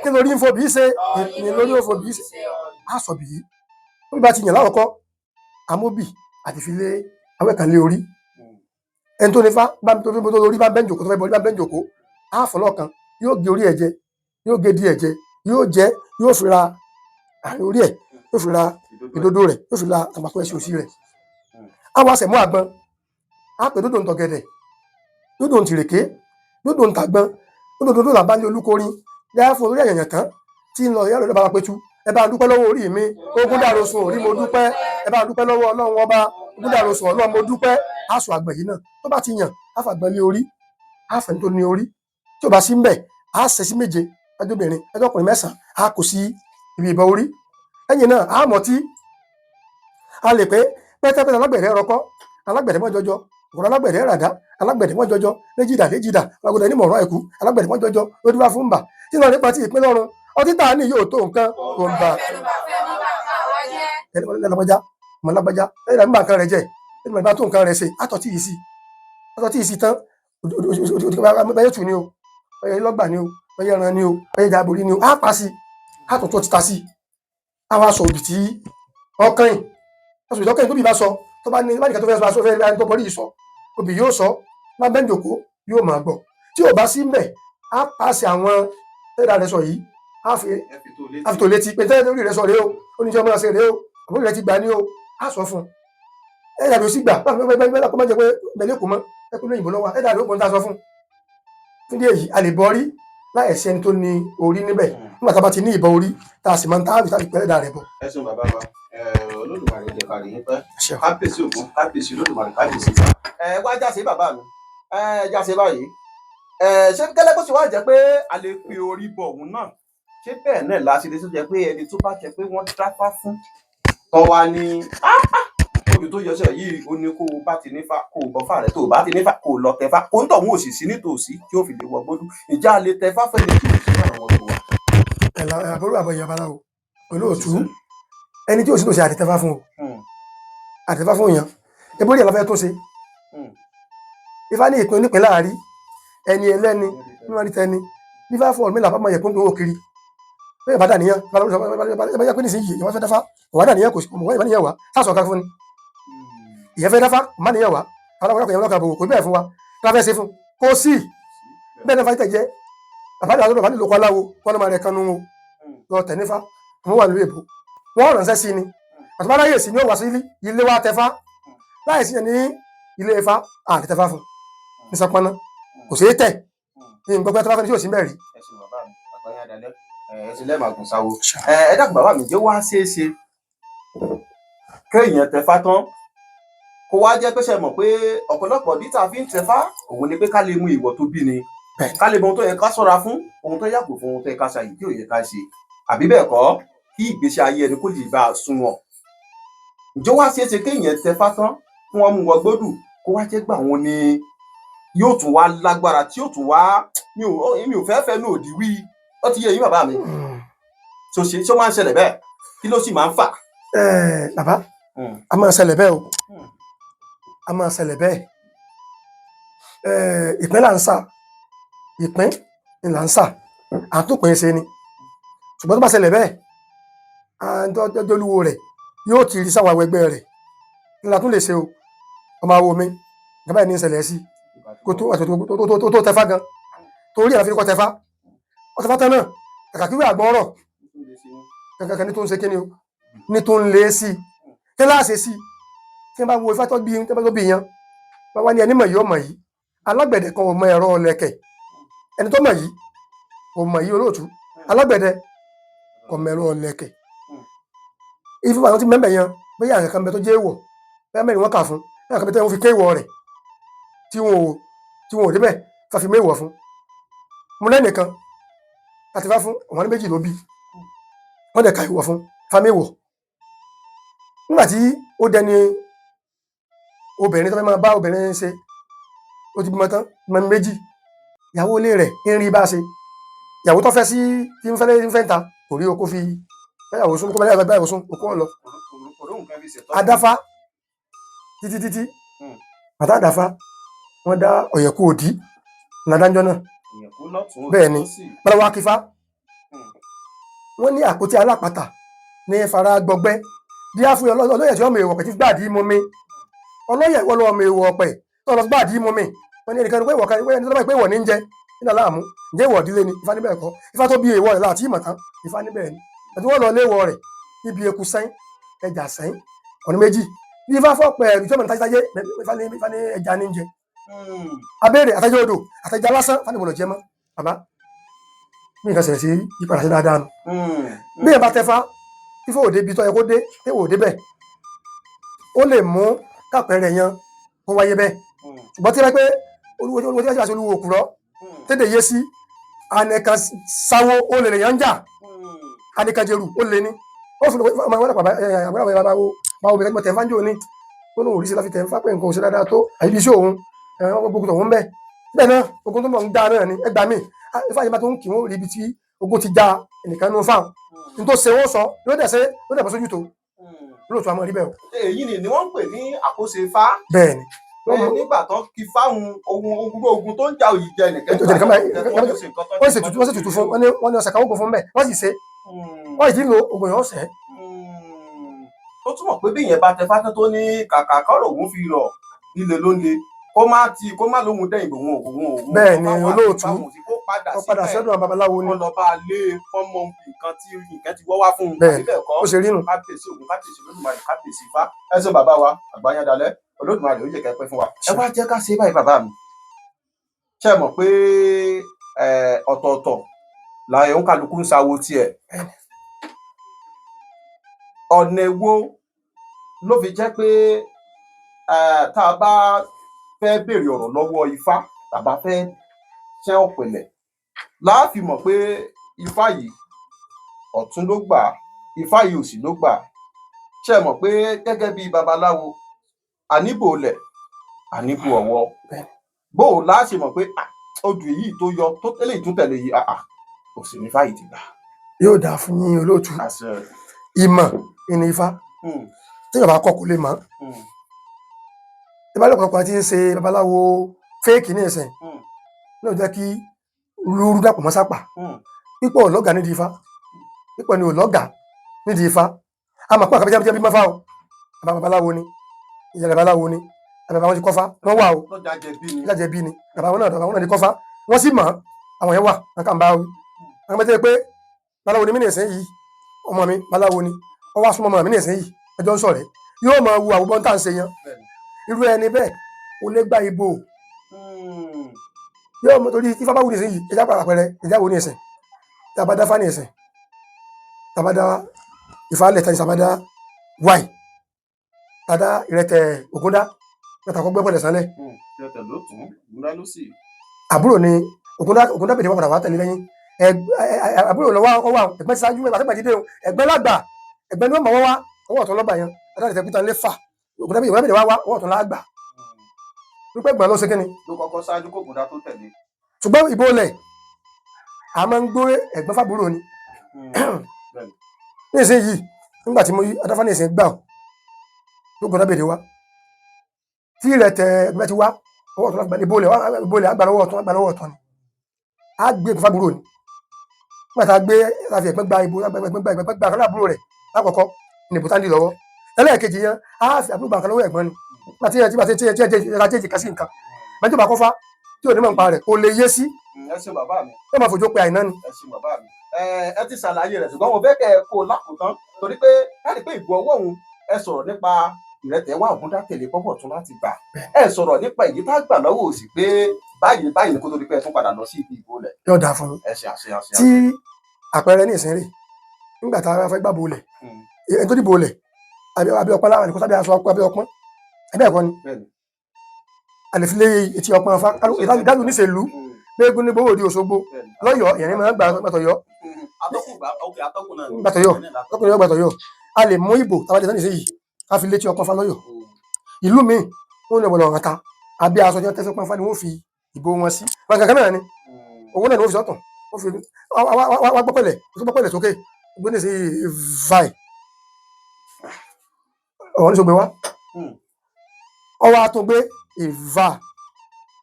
kí lórí ń fòbí ṣe ìpín lórí ń fòbí ṣe àsọ̀bì yìí wọ́n bá ti yàn láwọ̀kọ́ amóbì àti filé awẹ́kànlé orí ẹni tó nífá tó lórí bá bẹ́ńjòkó tó fẹ́ bọ́ orí bá bẹ́ńjòkó àfọlọ́kan yóò gé orí ẹ̀ jẹ yóò gé díẹ̀ jẹ yóò jẹ yóò fi ra àárín orí ẹ̀ yóò fi ra ìdodo rẹ̀ yóò fi ra tàbàkọ́ ẹ̀sìn òsì rẹ̀ àwọn àṣẹmú àgbọn àpè dódò ń tọ̀gẹ̀dẹ̀ dódò ń tìrèké dódò ń tàgbọn dódò làbá ní olúkorin yára fún orí ẹ̀yàn tán tí ń lọ ìyá rẹ̀ lọ́ba pẹ̀tù ẹ bá dúpẹ́ lọ́wọ́ orí mi ogún dàrú sùn orí mo dúpẹ́ ẹ bá dúpẹ́ lọ́wọ́ ọlọ́run ọba ogún dàrú sùn ọlọ́run mo dúpẹ́ aṣọ àgbẹ̀ yìí náà tó bá ti yàn àfàgbẹ́ lé orí àfẹ́ tó ní orí tí ò bá sí ń bẹ̀ á ṣẹ̀ sí méje ẹjọ́bìnrin ẹjọ́kùnrin mẹ́sàn-án á kò sí ibi ìbọn orí ẹ̀yìn náà á mọ̀ tí a lè pé pẹ́tẹ́pẹ́tẹ́ alágbẹ̀dẹ rọkọ́ alágbẹ̀dẹ mọ́ jọjọ òkúra alágbẹ̀dẹ ràdá alágbẹ̀dẹ mọ́ jọjọ léjìdá alágbẹ̀dẹ ní mọ̀rán ẹ̀kú alágbẹ̀dẹ mọ́ jọjọ lórí wá fún bà tí lọ nípa tí ìpín lọ́rùn ọtí tà ní yóò tó nǹkan tó ń bà lẹ́lọ́gbọ́já mọ́lágbọ́já lẹ́yìn àgbà nǹkan rẹ̀ jẹ́ lẹ́yìn àgbà tó nǹkan rẹ̀ ṣe àtọ̀tí yìí sí tán bẹ́yẹ̀ tù ní o bẹ́yẹ̀ lọ́gbà ní o bẹ́yẹ̀ ran ní o bẹ́yẹ̀ jáborí ní o á pa sí àtọ̀tọ̀ ti ta sí àwọn aṣọ òbí tí ọkàn yìí aṣọ ìdọ́kẹ́ tó bí bá sọ tó bá ní ìbáníkà tó fẹ́ sọ fẹ́ láti tó bọ́rí yìí sọ òbí yóò sọ má bẹ́ẹ̀ jòkó yóò máa gbọ́ tí ò bá sí ń bẹ̀ á pàṣẹ àwọn tẹ́lá rẹ̀ sọ yìí á fi tó létí pé tẹ́lá lórí rẹ̀ sọ rèé o ó ní jẹ́ ọmọ ṣe rèé o àbúrò rẹ̀ ti gbà ní o á sọ fún un ẹ̀dà ló sì gbà bẹ́ẹ̀ kó má jẹ́ pé bẹ̀lẹ́ kò mọ́ ẹkùn lóyìnbó lọ́wọ́ ẹ̀dà ló kò ń ta sọ fún un fún díẹ̀ yìí a lè bọ́rí láìsí ẹni tó ní orí níbẹ̀ nígbà tá a bá ti ní ìbọn orí tá a sì máa ń táàbì tá a fi pẹ́ ẹ̀dà rẹ̀ bọ̀. ẹ ṣeun bàbá wa olódùmarè jẹ kárí yín pẹ́ kábíyèsí ògún kábíyèsí olódùmarè kábíyèsí ìfà. wá jáse bàbá mi jáse báyìí ṣé gẹ́lẹ́ bó ṣe wá jẹ́ pé a lè pe orí bọ̀ òun náà ṣé bẹ́ẹ̀ náà la ṣe lè tó jẹ́ pé ẹni tó bá jẹ́ pé wọ́n dáfá fún tọ́ wa ní ojú tó yọṣẹ yìí ó ní kó o bá ti nífà kó o bọ́fà rẹ̀ tó o bá ti nífà kó o lọ tẹfá kó ń tọ̀hún òṣìṣì nítòsí tí ó fi lè wọ gbódú ìjà lè tẹfá fẹ́ni tí ò sí àwọn tó wà. àbúrò àbọ̀ ìyá baláwo olóòtú ẹni tí ò sí tòsí àtẹ̀tẹ̀fá fún o àtẹ̀tẹ̀fá fún èèyàn ebórí ẹ̀ lọ́fẹ́ tó ṣe ifá ní ìpín onípín láàrí ẹni ẹlẹ́ni nínú ẹni tẹni nífà fún ọ̀rọ̀ mélòó àbámọ̀ yẹ pínpín owó kiri bẹ́ẹ̀ bá dàníyàn bá yẹ pé nísìnyí ìwọ́n fẹ́ dáfá ọ̀wá dàníyàn kò sí ọmọ ìwọ́n níyàn wá sáàsọ̀ ọ̀ká fún ni ìyẹn fẹ́ dáfá má níyàn wá àwọn ọkọ̀ yẹn lọ́kà bò kò bẹ́ẹ̀ fún wa kí wọ́n fẹ́ ṣe fún kó sí bẹ́ẹ̀ náà fáyítẹ̀ jẹ́ àbájá àlọ́ bàbá nílò kọ́ aláwo kọ́ ló máa rẹ̀ kanú o lọ tẹ̀ nífà wọ́n wà lórí èbó wọ́n ránṣẹ́ sí ni àtúbá láyè sí ni ó wà sí ilé wa tẹfá láyè sí ní ilé ifá àti tẹfá fún ní sọpọnà kò sí tẹ̀ ní gbogbo tẹfá fún ní tí ò sí bẹ́ẹ̀ rí. ẹ̀sìn bàbá mi àgbáyé adalẹ́ ẹ̀sìn lẹ́ẹ̀màgùn sáwó ẹ dákun bàbá mi jẹ́ wá ṣeéṣe kéèyàn tẹfá tán kó wá jẹ́ pé ṣe mọ̀ pé ọ̀pọ̀lọpọ̀ bí tá a fi ń tẹfá òun ni pé ká lè mú ìwọ̀ tó bí ni ká lè mọ ohun tó yẹ ká ṣọ́ra fún ohun tó yàgò fún ohun tó yẹ ká ṣàyè tí ò yẹ ká ṣe àbí bẹ́ẹ̀ kọ́ kí ìgbésí ayé ẹni kó lè bá a sunwọ̀n. ǹjẹ́ wá ṣeéṣe kéèyàn tẹfá tán kí wọ́n mú wọn gbódù kó wá jẹ́ gbà wọn ni yóò tún wá lágbára tí yóò tún wá mi ò fẹ́ fẹ́ ní òdì wí ó ti yé yín bàbá mi tó ṣe ṣé ó máa ń ṣẹlẹ̀ bẹ́ẹ̀ kí ló sì máa ń fà. bàbá a máa ṣẹlẹ̀ bẹ́ẹ̀ o a máa ṣẹlẹ̀ bẹ́ẹ̀ ìpín là ń sà ìpín là ń sà àtúnpín ṣe ni ṣùgbọ́n tó bá ṣẹlẹ̀ bẹ́ẹ̀ àjọjọlúwo rẹ̀ yóò ti rí sáwọn ẹgbẹ́ rẹ̀ nígbà tó lè ṣe o ọmọ awo mi ìjọba ẹ̀ ní ìṣẹ̀lẹ̀ sí kó tó tẹfá gan torí ẹ̀ la fi kọ́ tẹfá ọtẹfá tán náà kàkà kí wíwà gbọ́n rọ̀ kankan ní tó ń ṣe kíni o ní tó ń lé sí kí láàṣẹ sí tí wọ́n bá wo ifá tó bí yan wọ́n wá ní ẹni mọ̀ yìí ọmọ yìí alágbẹ̀dẹ kan ò mọ ẹ̀rọ ọlẹ̀kẹ̀ ẹni tó mọ̀ yìí ò mọ̀ yìí olóòtú alágbẹ̀dẹ kò mọ ẹ̀rọ ọlẹ̀kẹ̀ ifá àwọn tí mẹ́mẹ́ yan bóyá àyàn kan bẹ tó jẹ́ èèwọ̀ bẹ́ẹ̀ mẹ́rin wọ́n kà fún àyàn kan bẹ tó yẹ wọ́n fi ké èèwọ̀ rẹ̀ tí wọn ò débẹ̀ fàfi méèwọ̀ fún mo lẹ́nìkan láti fá fún ọ̀wọ́n méjì ló bí wọ́n dẹ̀ ka ìwọ̀ fún fáméwọ̀ nígbà tí ó dẹni obìnrin tó fẹ́ máa bá obìnrin ṣe ó ti bímọ tán bímọ méjì ìyàwó ilé rẹ̀ ń rí bá ṣe ìyàwó tó fẹ́ sí tí ń fẹ́ ń ta kò rí okó fi báyàwó sún kó báyàwó sún okó ọ̀lọ́ adáfá títí bàtà àdáfá wọ́n dá ọ̀yẹ̀kú òdì ládájọ́ náà bẹ́ẹ̀ ni bọ́lá wá kífá wọ́n ní àpótí alápàtà ní fara gbọgbẹ́ bí a fún ọlọ́yẹ̀ tí wọ́n mọ èèwọ̀ pẹ̀ tí gbàdí mú mi ọlọ́yẹ̀ wọ́n lọ́ọ́ mọ èèwọ̀ pẹ̀ tó lọ gbàdí mú mi wọ́n ní ẹnìkan pé ìwọ̀ kan ẹni tó bá pé ìwọ̀ ní ń jẹ nínú aláàmú ǹjẹ́ ìwọ̀ ìdílé ni ifá níbẹ̀ kọ́ ifá tó bí èèwọ̀ rẹ̀ láti ìmọ̀ tán ifá níbẹ̀ ni àti wọ́n lọ léèwọ̀ rẹ̀ níbi eku sẹ́yìn ẹja sẹ́yìn ọ̀nà méjì bí ifá fọ́ pẹ̀ ẹ̀rù tí ọmọ táyé ifá ní ẹja ní ń jẹ abẹ́rẹ́ àtẹjọ́ odò àtẹjọ́ lásán fani bọ̀lọ̀ jẹ mọ́ bàbá bí nǹkan ṣẹlẹ̀ sí yípadà sí dáadáa nù bí ẹ bá tẹfá fífọ́ òde ibi tó yẹ kó dé téwò òde bẹ́ẹ̀ ó lè mú kápẹ́rẹ́ yan kó wáyé bẹ́ẹ̀ ṣùgbọ́n tí wọ́n pé olúwo tí wọ́n ti wá sí olúwo òkúrọ́ tẹ́lẹ̀ yé sí anìkan sáwó ó lè yàn jà anìkan jẹrù ó lè ní ó fi ọmọ wọn pàpà àgbàlagbà báwo bẹ̀rẹ̀ mọ̀ tẹ̀ fáńjò ní ó lóun rí sí láfi tẹ̀ ń fápẹ́ nǹkan òṣèlú dáadáa tó àyíbí sí òun gbogbo tòun bẹ́ẹ̀ bẹ́ẹ̀ náà ogun tó mọ̀ ń dá náà ni ẹgbàá mi ifá yìí máa tó ń kì wọ́n rí ibi tí ogun ti já ẹnìkan nínú fáwọn ní tó ṣe wọ́n sọ yóò dẹ̀ bọ́ sójú tó lóòótọ́ àmọ́ rí bẹ́ẹ̀ o. èyí ni wọ́n ń pè ní àkóso ifá. bẹ́ẹ̀ ni. nígbà tó kí fáwọn ogun tó ń ja òyì jẹ nìkan. wọ́n sì tutù fún wọ́n ní ọ̀sẹ̀ kan ogun fún bẹ́ẹ̀ wọ́n sì ṣe wọ́n sì ti lo ogun yẹn ọ̀sẹ̀. ó túmọ̀ pé bí ìyẹn bá tẹ fátán tó ní kàkà kọ́rọ̀ òun fi rọ̀ líle ló ń le kó má lóhun dẹ́yìn òun. bẹ́ẹ̀ ni olóòtú ó padà sọ́dọ̀ babaláwo ni. wọ́n lọ bá a lé fọ́mọ nǹkan tí nǹkan ti wọ́ wá fún un. bẹ́ẹ̀ ó ṣe rí nù. kábíyèsí ògùn kábíyèsí olódùmarè kábíyèsí ifá ẹsẹ̀ bàbá wa àgbáyédalẹ̀ olódùmarè ó jẹ́ kẹ́ pẹ́ fún wa. ẹ wá jẹ́ ká ṣe báyìí bàbá mi. ṣé ẹ mọ̀ pé ọ̀tọ̀ọ̀tọ̀ làwọn ohun kálukú ń sáwó tiẹ̀. ọ̀nà èwo ló fi jẹ́ pé tá a bá fẹ́ béèrè ọ̀rọ̀ lọ́wọ́ ifá tàbá fẹ́ ṣẹ́ ọ̀pẹ̀lẹ̀ láàfin mọ̀ pé ifá yìí ọ̀tún ló gbà ifá yìí òsì ló gbà ṣe mọ̀ pé gẹ́gẹ́ bí babaláwo àníbò lẹ̀ àníbò ọ̀wọ́ bó o láṣẹ mọ̀ pé odù yìí tó yọ tó tẹ́lẹ̀ tún tẹ̀lé yìí kò sì ní fàyè ti gbà. yóò dáa fún yín olóòtú ìmọ̀ ìní ifá téèyàn bá kọ́ kó lè mọ̀ ìbálòpọ̀ tí ń ṣe babaláwo fẹ́ẹ̀kì ní ẹ̀sẹ̀ náà jẹ́ kí lúrú dàpọ̀ mọ́ sápà pípọ̀ ọ̀lọ́gà nídìí ifá pípọ̀ ni ọ̀lọ́gà nídìí ifá a mọ̀ pé àkàbíjá bí mọ́fà o bàbá babaláwo ni ìyá babaláwo ni bàbá wọn ti kọ́fá wọ́n wà o jájẹ bí ni bàbá wọn náà ti kọ́fá wọ́n sì mọ̀ àwọn yẹn wà wọn kà ń bá wí àwọn mẹ́tẹ́ pé babaláwo ni mí nìsín yìí ọmọ mi babaláwo ni wọ́n wá súnmọ́ ọmọ mi nìsín yìí ẹjọ́ ń sọ̀rẹ́ yóò máa wu àwùbọ́n tá à ń ṣe yan irú ẹni bẹ́ẹ̀ kò lè gba ìbò yóò mọ torí tí fábáwù nìsín yìí ẹjá pàpẹrẹ ẹjá wo ní ẹsẹ̀ tàbádá fá ní ẹsẹ̀ tàbádá ìfàlẹ̀ tàbí tàbádá wáì tàdá ìrẹtẹ̀ ògúndá mẹ́ta kọ́ gbẹ́pẹ̀lẹ̀ sálẹ̀ àbúrò ni ògúndá bèdè wà padà wà tẹ̀lé lẹ́yìn àbúrò lọ́wọ́ ọwọ́ ẹ̀gbẹ́ ṣáájú mẹ́ta tẹ́gbẹ̀ dídé ẹ̀gbẹ́ lágbà ẹ̀gbẹ́ ni wọ́n mọ̀ wá ọwọ́ ọ̀tún lọ́gbà yẹn adáàdì tẹ̀kúta lé fà ògúndá bèdè wá ọwọ́ ọ̀tún lágbà wípé gbọ́n ló ṣe kí ni. ló kọ́kọ́ ṣáájú kó ògúndá tó tẹ̀lé. ṣùgbọ́n ìbò lẹ̀ a máa ń gbé ẹ̀gbọ́n fàbúrò ni ní ìsìn yìí nígbà tí mo yí adáfá ní ìsìn gbà tó gbọ́dọ̀ bèèrè wá tí ilẹ̀ tẹ ẹgbẹ́ ti wá ọwọ́ ọ̀tún lágbà ìbò lẹ̀ àgbà lọ́wọ́ ọ̀tún ni a gbé ẹ̀gbọ́n fàbúrò ni nígbà tá a gbé láfi ẹ̀gbọ́n gba ìbò ẹ̀gbọ́n gba àkàlà àbúrò rẹ̀ lákọ̀ọ́kọ́ ní ìbò tá ń di lọ́wọ́ ẹlẹ́ẹ̀kejì yẹn a fi àbúrò gbà kan lọ́wọ́ ẹ̀gbọ́n ni nígbà tí ẹ jẹ́ ìkásí nǹkan mẹ́jọ bá kọ́fá tí ò ní mọ̀ nípa rẹ̀ kò lè yé sí. ẹ ṣe bàbá mi. ẹ máa fojú pé àìná ni. ẹ ṣe bàbá mi. ẹ ti ṣàlàyé rẹ̀ ṣùgbọ́n mo fẹ́ kẹ́ ẹ kó lákòótán torí pé láti pé ìbò ọwọ́ òun ẹ sọ̀rọ̀ nípa ìrẹtẹ̀ wà ògúndá tẹ̀lé pọ́pọ̀ tún láti gbà ẹ sọ̀rọ̀ nípa èyí tá gbà lọ́wọ́ òsì pé báyìí ni kó tó di pé ẹ tún padà lọ sí ibi ìbò lẹ̀. yóò dáa fún mi. ẹ ṣe àṣeyàn. tí àpẹẹrẹ ní ìsìn rè nígbà tá a fẹ́ gbà bolẹ̀ ẹni tó dìbò lẹ̀ àbí ọpọ́n láwọn ẹnìkan sábẹ́ aṣọ àbí ọpọ́n ẹbẹ́ ẹ̀kọ́ ni àlèfilé etí ọpọ́n afá ìdájú níṣèlú gbégun ní gbówó di Òṣogbo lọ́yọ̀ọ́ ìyẹn máa ń gbàtọ̀yọ́ gbàtọ̀yọ́ a lè mú ìbò tàbí ẹ̀sán nìṣẹ́ yìí ká fi létí ọpọ́n afá lọ́yọ̀ọ́ ìlú mi wọn ní ọ̀bọ̀lọ̀ ọ̀ràn ta àbí aṣọ tí wọ́n tẹ́sí ọpọ́n afá ni wọ́n fi ìbò wọn sí wọn kankan náà ni owó náà ni wọ́n fi sọ́tàn wọ́n fi wá gbọ́pẹ̀lẹ̀ sókè gbé ní sí vai ọ̀rọ̀ ní sọgbẹ́ wá ọwọ́ àtúngbé ìvà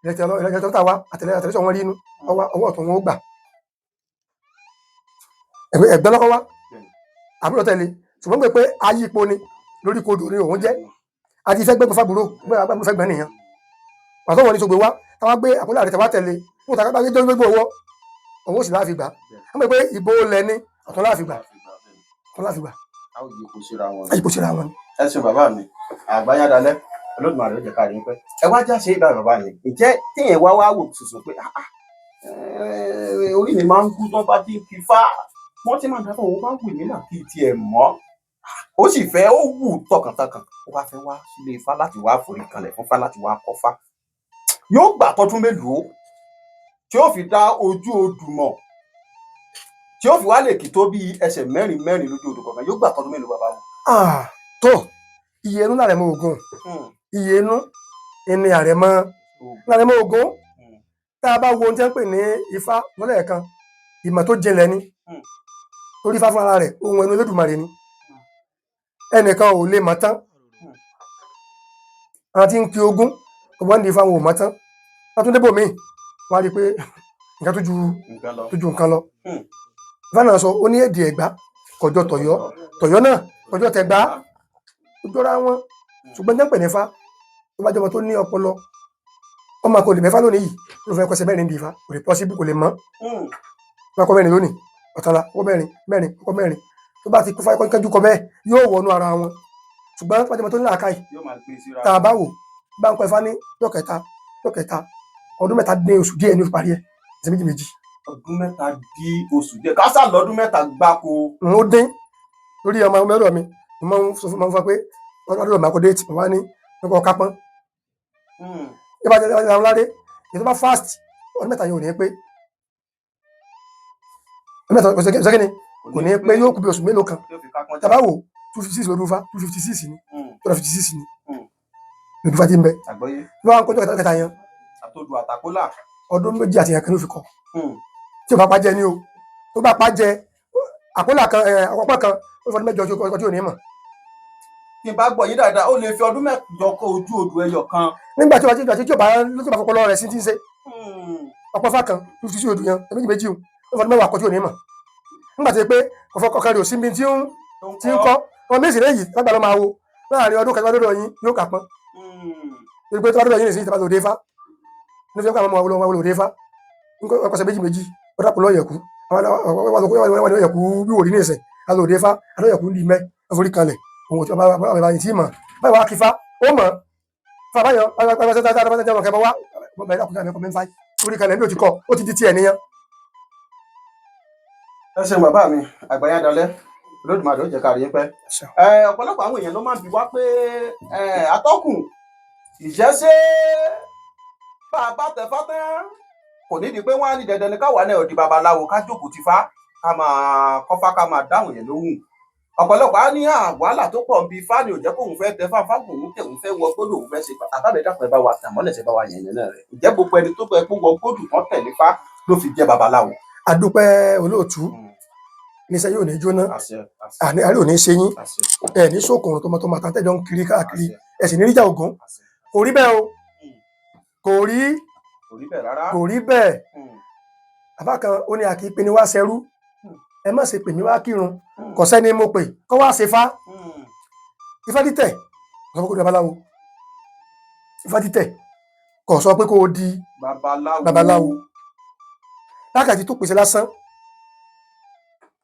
ìrẹtẹ̀lọ́tà wá àtẹ̀lẹ́sọ̀ wọn rí inú ọwọ́ ọ̀tún wọn ó gbà ẹgbẹ́ lọ́kọ́ wá àbúrò tẹ̀lé ṣùgbọ́n pé ayé ipò ni lórí kodò ní òun jẹ́ àti ìfẹ́ gbẹ́gbẹ́ fábúrò gbẹ́gbẹ́ gbẹ́ nìyẹn pàtó wọn ní sọgbẹ́ wá táwọn gbé àpòlá àrẹ̀tẹ̀ wá tẹ̀lé fún tàbí gbé tó gbégbé owó òun ó sì láàfin gbà wọ́n mọ̀ pé ìbò lẹ̀ ní ọ̀tún láàfin gbà ayípo síra wọn ni. ẹ ṣe bàbá mi àgbáyádalẹ Olódùmarè ó jẹ́ ká rí pé ẹ wá já ṣe ìgbà bàbá mi ìjẹ́ tíyẹn wá wò sùsùn pé orí mi máa ń kú tán bá ti fi fá wọ́n ti máa dáfọ́ òun bá wù mí náà kí tiẹ̀ mọ́ ó sì fẹ́ ó wù tọkàntọkàn ó wá fẹ́ wá sílé Ifá láti wá forí kanlẹ̀ fún Ifá láti wá kọ́fá yóò gbà tọdún mélòó tí ó fi dá ojú odù mọ̀ tí ó fi wá lè kí tó bí ẹsẹ̀ mẹ́rin lójú odò kọ̀ọ̀kan yóò gbà tọdún mélòó bàbá wọn. tó iye inú làrẹ̀mọ Ògún iye inú ẹni àrẹ̀mọ làrẹ̀mọ Ògún tá a bá wo ohun tí wọ́n pè ní Ifá lọ́lẹ̀ kan ìmọ̀ tó jinlẹ̀ ni torí Ifá fúnra rẹ̀ ohun ẹnu Olódùmarè ni ẹnìkan ò lè mọ̀ tán àwọn tí ń kí ogún ọgbọ́n ní Ifá wọn ò mọ̀ tán wọ́n tún débò míì wọ́n á rí i pé nǹkan tó ju nǹkan lọ Ifá náà sọ ó ní èdè Ẹ̀gbá kọjọ Tọ̀yọ́ náà kọjọ tẹ̀gbá ó jọra wọn ṣùgbọ́n jẹ́ ń pè ní Ifá tó bá jọmọ tó ní ọpọlọ ọmọ kò lè mẹ́fà lónìí yìí ló fẹ́ kọsẹ̀ mẹ́rin di Ifá kò lè pọ́sibú kò lè mọ́ wọn kọ mẹ́rin lónìí ọ̀tàlá kọ mẹ́rin tó bá ti kú fáyọ́ kánjú kọ bẹ́ẹ̀ yóò wọnú ara wọn ṣùgbọ́n tó bá jọmọ tó ní làákàyè tá a bá wò bá ń kọ Ifá ní yọ̀kẹta ọdún mẹ́ta dín oṣù díẹ̀ ní oṣù parí ẹ̀ ẹsẹ̀ méjì. ọdún mẹ́ta dín oṣù díẹ̀ kásá lọ́dún mẹ́ta gbáko. ó dín lórí ọmọ ẹ̀rọ mi mo máa ń fọ pé ọdún ọmọ akọdé tí mo wá ní nǹkan kápọ́n. ìbá jẹ́ àwọn ládé ètò bá fast ọdún mẹ́ta yóò ní pé ọdún mẹ́ta kò ní pé yóò kú bí oṣù mélòó kan tàbá wò 256 lórí Ifá 256 ni 256 ni lójú fati ń bẹ àgbọ́yé bí wọn kọjọ kẹta yẹn àtòdù àtàkólà ọdún méjì àti yẹn kan ló fi kọ tí o bá pàjẹ ní o tó bá pàjẹ àkólà kan àkọ́pọ̀ kan ó fọdún mẹ́jọ ọjọ́ tí ò ní mọ̀. tí n bá gbọ́ yín dáadáa ó lè fi ọdún mẹ́jọ kọ ojú odò ẹyọ kan. nígbà tí o bá fọpọlọ rẹ̀ sí ti ń ṣe ọ̀pọ̀ fà kan ló fi sí odò yẹn méjì ó fọdún mẹ́wàá kọ tí ò ní mọ̀ nígbà tí pé ọ̀kan rẹ̀ ò sí mi tí ń kọ́ ọmọ méjì lẹ́yìn lágbàá ló máa wo láàrin ọdún kan lọ́dọ̀ yín yóò kà pọ́n torí pé tó bá dọ́dọ̀ yín nìsín ìtàbá lòdì Ifá ní fi ọkọ̀ àwọn ọmọ lòdì Ifá ọkọ̀sẹ̀ méjì ó dàpọ̀ lọ́yẹ̀kú ọ̀yẹ̀kú bí wòlí ní ìsẹ̀ alòdì Ifá alọ́yẹ̀kú ní mẹ́ ọforí kalẹ̀ ohun tí ọba yìí tí mọ̀ báyìí wá kí Ifá ó mọ̀ fàbáyọ̀ orí kalẹ̀ ní òtíkọ̀ ó ti di ti ẹ̀nìyàn. ẹ ṣeun bàbá mi àgbáyé dalẹ̀ Olódùmarè ó jẹ́ ká rí pẹ́. ọ̀pọ̀lọpọ̀ àwọn èèyàn ló máa ń bi wá pé atọ́kùn ìjẹ́sẹ́ bá a bá tẹ fátán kò ní di pé wọ́n á ní dandan ní káwa náà di babaláwo ká jókòó ti fá ká máa kọ́fá ká máa dáhùn yẹn lóhùn. ọ̀pọ̀lọpọ̀ á ní wàhálà tó pọ̀ bí Ifá ni ò jẹ́ kóun fẹ́ tẹ fáfá kòun tẹ̀hún fẹ́ wọ gbódò òun fẹ́ ṣe àbábẹ́dàpọ̀ ẹ bá wa tàmọ́lẹ̀ ṣe bá wa yẹn náà rẹ̀ ǹjẹ́ gbogbo ẹni tó fẹ́ kó wọ gbódò tán tẹ̀lé fá ló fi jẹ́ babaláwo. adúpẹ́ olóòtú níṣẹ́ yóò ní jóná àárẹ̀ ò ní ṣe yín ẹ̀ ní sókùnrin tọmọtọmọ àtàtẹ́jọ́ ń kiri káàkiri ẹ̀ sì ní ríjà ògún kò rí bẹ́ẹ̀ o kò rí bẹ́ẹ̀ bàbá kan ó ní àkì pé ni wá ṣẹrú ẹ má ṣe pè mí wá kírun kò sẹ́ni mo pè kọ́ wá ṣe fá Ifá títẹ̀ kò sọ pé kò di babaláwo Ifá títẹ̀ kò sọ pé kò di babaláwo lákàtí tó pèsè lásán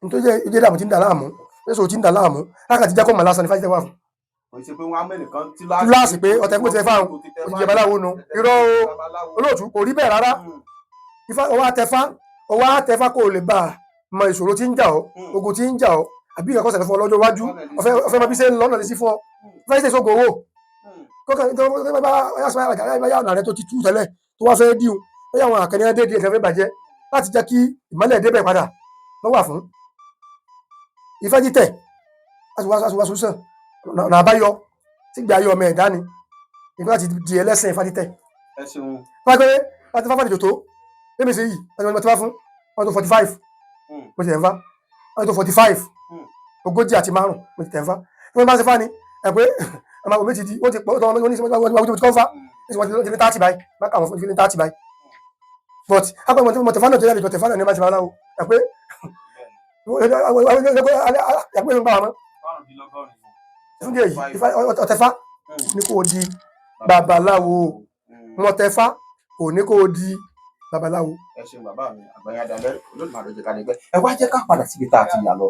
nítorí ìdí ìdààmú tí ń dà láàmú èso tí ń dà láàmú lákàtí jẹ́ kó mọ̀ lásán ní Ifá títẹ̀ wà fún. túláàsì pé ọ̀tẹ̀ kó tẹ fáwọn òjì babaláwo nu irọ́ olóòtú kò rí bẹ́ẹ̀ rárá Ifá ọwọ́ àtẹfá kò lè bá a mọ ìṣòro tí ń jà ọ́ ogun tí ń jà ọ́ àbí ìkàkọ́ sẹ̀fẹ̀ fún ọ lọ́jọ́ iwájú ọ̀fẹ́ máa bí ṣe ń lọ́nà lè sí fún ọ fẹ́ ṣe sógun owó kọ́kọ́ bá ọ̀nà rẹ tó ti tú tẹ́lẹ̀ tó wá fẹ́ díhun bóyá àwọn àkànní adé díẹ̀ kẹfẹ́ bàjẹ́ láti jẹ́ kí ìmọ́lẹ̀ débẹ̀ padà lọ́ wà fún Ifá títẹ̀ aṣùwàṣù sàn ọ̀nà àbáyọ tí gbé ayé ọmọ ẹ̀dá ni nígbà láti di ẹlẹ́sìn Ifá títẹ̀. pàápàá láti fáfá ìdòtó lẹ́mí sí yìí láti wọ́n fún wọ́n tó 45 mo ti tẹ̀ ń fá wọ́n tó 45 ogójì àti márùn mo ti tẹ̀ ń fá wọ́n bá ṣe fá ni ẹ̀ pé ọmọ àwọn méjì di wọ́n ti pọ̀ ọ́ wọ́n ní ìṣẹ́ fá wọ́n ti ní 30 báyìí má kà wọ́n fi ní 30 báyìí but akọ mo tẹ̀ fá náà tó yẹ tẹ̀ fá náà ní má ti fá láwo ẹ̀ pé yàgbé mi bá wa mọ́ fún díẹ̀ yìí ọ̀tẹ̀fá ní kò di babaláwo mọ̀tẹ̀fá kò ní kò di babaláwo. ẹ ṣeun bàbá mi àgbáyé dalẹ̀ Olódùmarè jẹ́ ká ní pẹ́ ẹ wá jẹ́ ká padà síbi tá a ti yà lọ.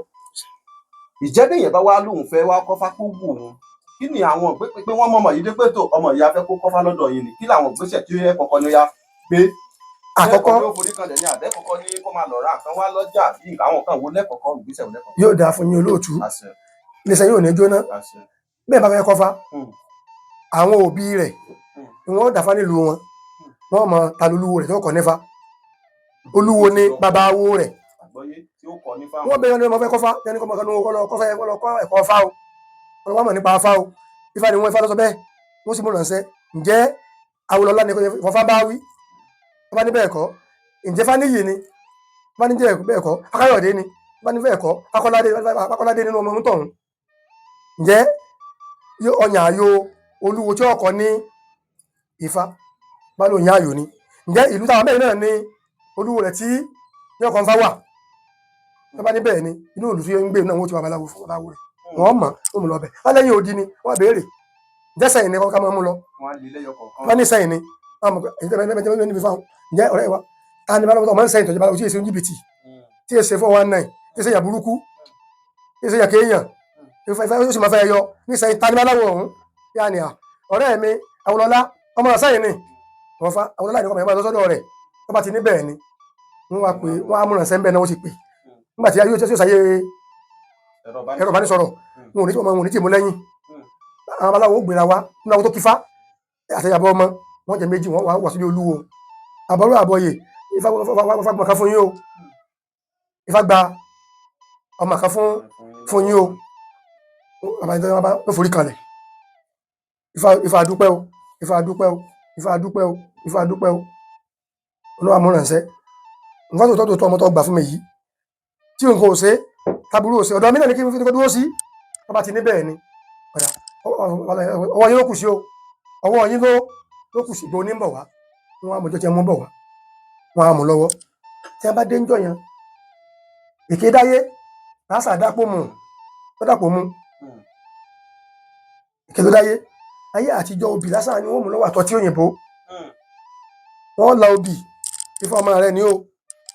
ìjẹ́bẹ̀yẹ̀ bá wá lóun fẹ́ wá kọ́fá kó wù wọn kí ni àwọn pé wọ́n mọ̀mọ́ yìí dé pé tó ọmọ ìyá fẹ́ kó kọ́fá lọ́dọ̀ yìí ni kí làwọn ìgbésẹ̀ tí ó yẹ kọ́kọ́ ní ó yá gbé. àkọ́kọ́ yóò forí kanlẹ̀ ní àdẹ́kọ̀kọ́ ní kó máa lọ ra nǹkan wá lọ́jà bí àwọn kan wo lẹ́kọ̀ọ́kọ́ ìgbésẹ̀ wo lẹ́kọ̀ọ́kọ́. yóò dáa fún yín olóòtú iléeṣẹ́ yóò ní jóná bẹ́ẹ̀ bá fẹ́ kọ́fá àwọn òbí rẹ̀ ni wọ́n dàfá nílùú wọn wọ́n mọ ta lolúwo rẹ̀ tó kọ̀ nífa olúwo ní babawo rẹ̀ wọ́n bẹ̀rẹ̀ ní ọmọ fẹ́ kọ́fá yẹn ní kọ́mọ kan kọ́ ẹ̀kọ́ fá o wọ́n mọ̀ nípa fá o Ifá ni wọ́n Ifá lọ́sọ bẹ́ẹ̀ wọ́n sì mú ránṣẹ́ ǹjẹ́ Awolọ́lá ni kọ́fá bá wí wọ́n bá ní bẹ́ẹ̀ kọ́ ǹjẹ́ Fáníyì ni wọ́n bá ní bẹ́ẹ̀ kọ́ Akáyọ̀dé ni wọ́n bá ní bẹ́ẹ̀ kọ́ Akọ́ládé nínú ọmọ tọ̀hún ǹjẹ́ ọyàn àyò olúwo tí ọkọ̀ ní Ifá bá lóun yá àyò ni ǹjẹ́ ìlú táwọn mẹ́rin náà ní olúwo rẹ̀ tí yóò kàn fá wà wọ́n bá ní bẹ́ẹ̀ ni inú ìlú tí ó ń gbé náà wọ́n ti wà babaláwo fún babaláwo rẹ̀ wọ́n mọ̀ ó mú lọ bẹ̀ wọ́n lẹ́yìn odi ni wọ́n béèrè ǹjẹ́ sẹ́yìn ni kọ́ká máa mú lọ wọ́n ní sẹ́yìn ni wọ́n mọ̀ ẹ̀yìn tẹ́lẹ̀ níbi fáwọn ǹjẹ́ ọ̀rẹ́ wa ta ni babaláwo máa ń sẹ́yìn tọ́jú babaláwo tí èsì jìbìtì tí èsì 419 tí èsì yà burúkú tí èsì yà kéèyàn ó sì máa fẹ́ yọ ní sẹ́yìn ta ni babaláwo ọ̀hún yá ni à ọ̀rẹ́ mi Awolọ́lá ọmọ sẹ́yìn ni wọ́n fa Awolọ́lá ìdíkọ̀ mẹ́fà lọ́sọ́dọ̀ rẹ̀ wọ́n bá ti ní bẹ́ẹ̀ ni wọ́n wá pé wọ́n á múra sẹ́ńbẹ́ náà wọ́n ti pè nígbà tí ayé yóò sáyé ẹ̀rọ ìbánisọ̀rọ̀ wọn ò ní tí mo lẹ́yìn àwọn babaláwo ó gbéra wa nínú àwọn tó kífá àtẹ̀yàbọ̀ ọmọ wọn jẹ méjì wọn wà sílé olúwo àbọ̀rọ̀ àbọ̀yè Ifá gba kan fún yín o Ifá gba ọmọ kan fún yín o àbájá wọn forí kalẹ̀ Ifá dúpẹ́ o Ifá dúpẹ́ o Ifá dúpẹ́ o Ifá dúpẹ́ o olúwa mú ránṣẹ́ nǹkan tó tọ́ ọmọ tó gbà fún mi yìí tí nǹkan ò ṣe táburú ò ṣe ọ̀dọ̀ mi náà ní kí n fi dúró sí wọ́n bá ti ní bẹ́ẹ̀ ni ọwọ́ yín ló kù sí o ọwọ́ yín ló kù sí bó ní bọ̀ wá wọn á mú ọjọ́ tí wọ́n mú bọ̀ wá wọn á mú lọ́wọ́ tí wọ́n bá dé ń jọ yẹn èké dáyé lásà dápò mù tó dàpò mù èké ló dáyé ayé àtijọ́ obì lásà ni wọ́n mú lọ́wọ́ àtọ́tí òyìnbó wọ́n la obì Ifá ọmọ rẹ ni o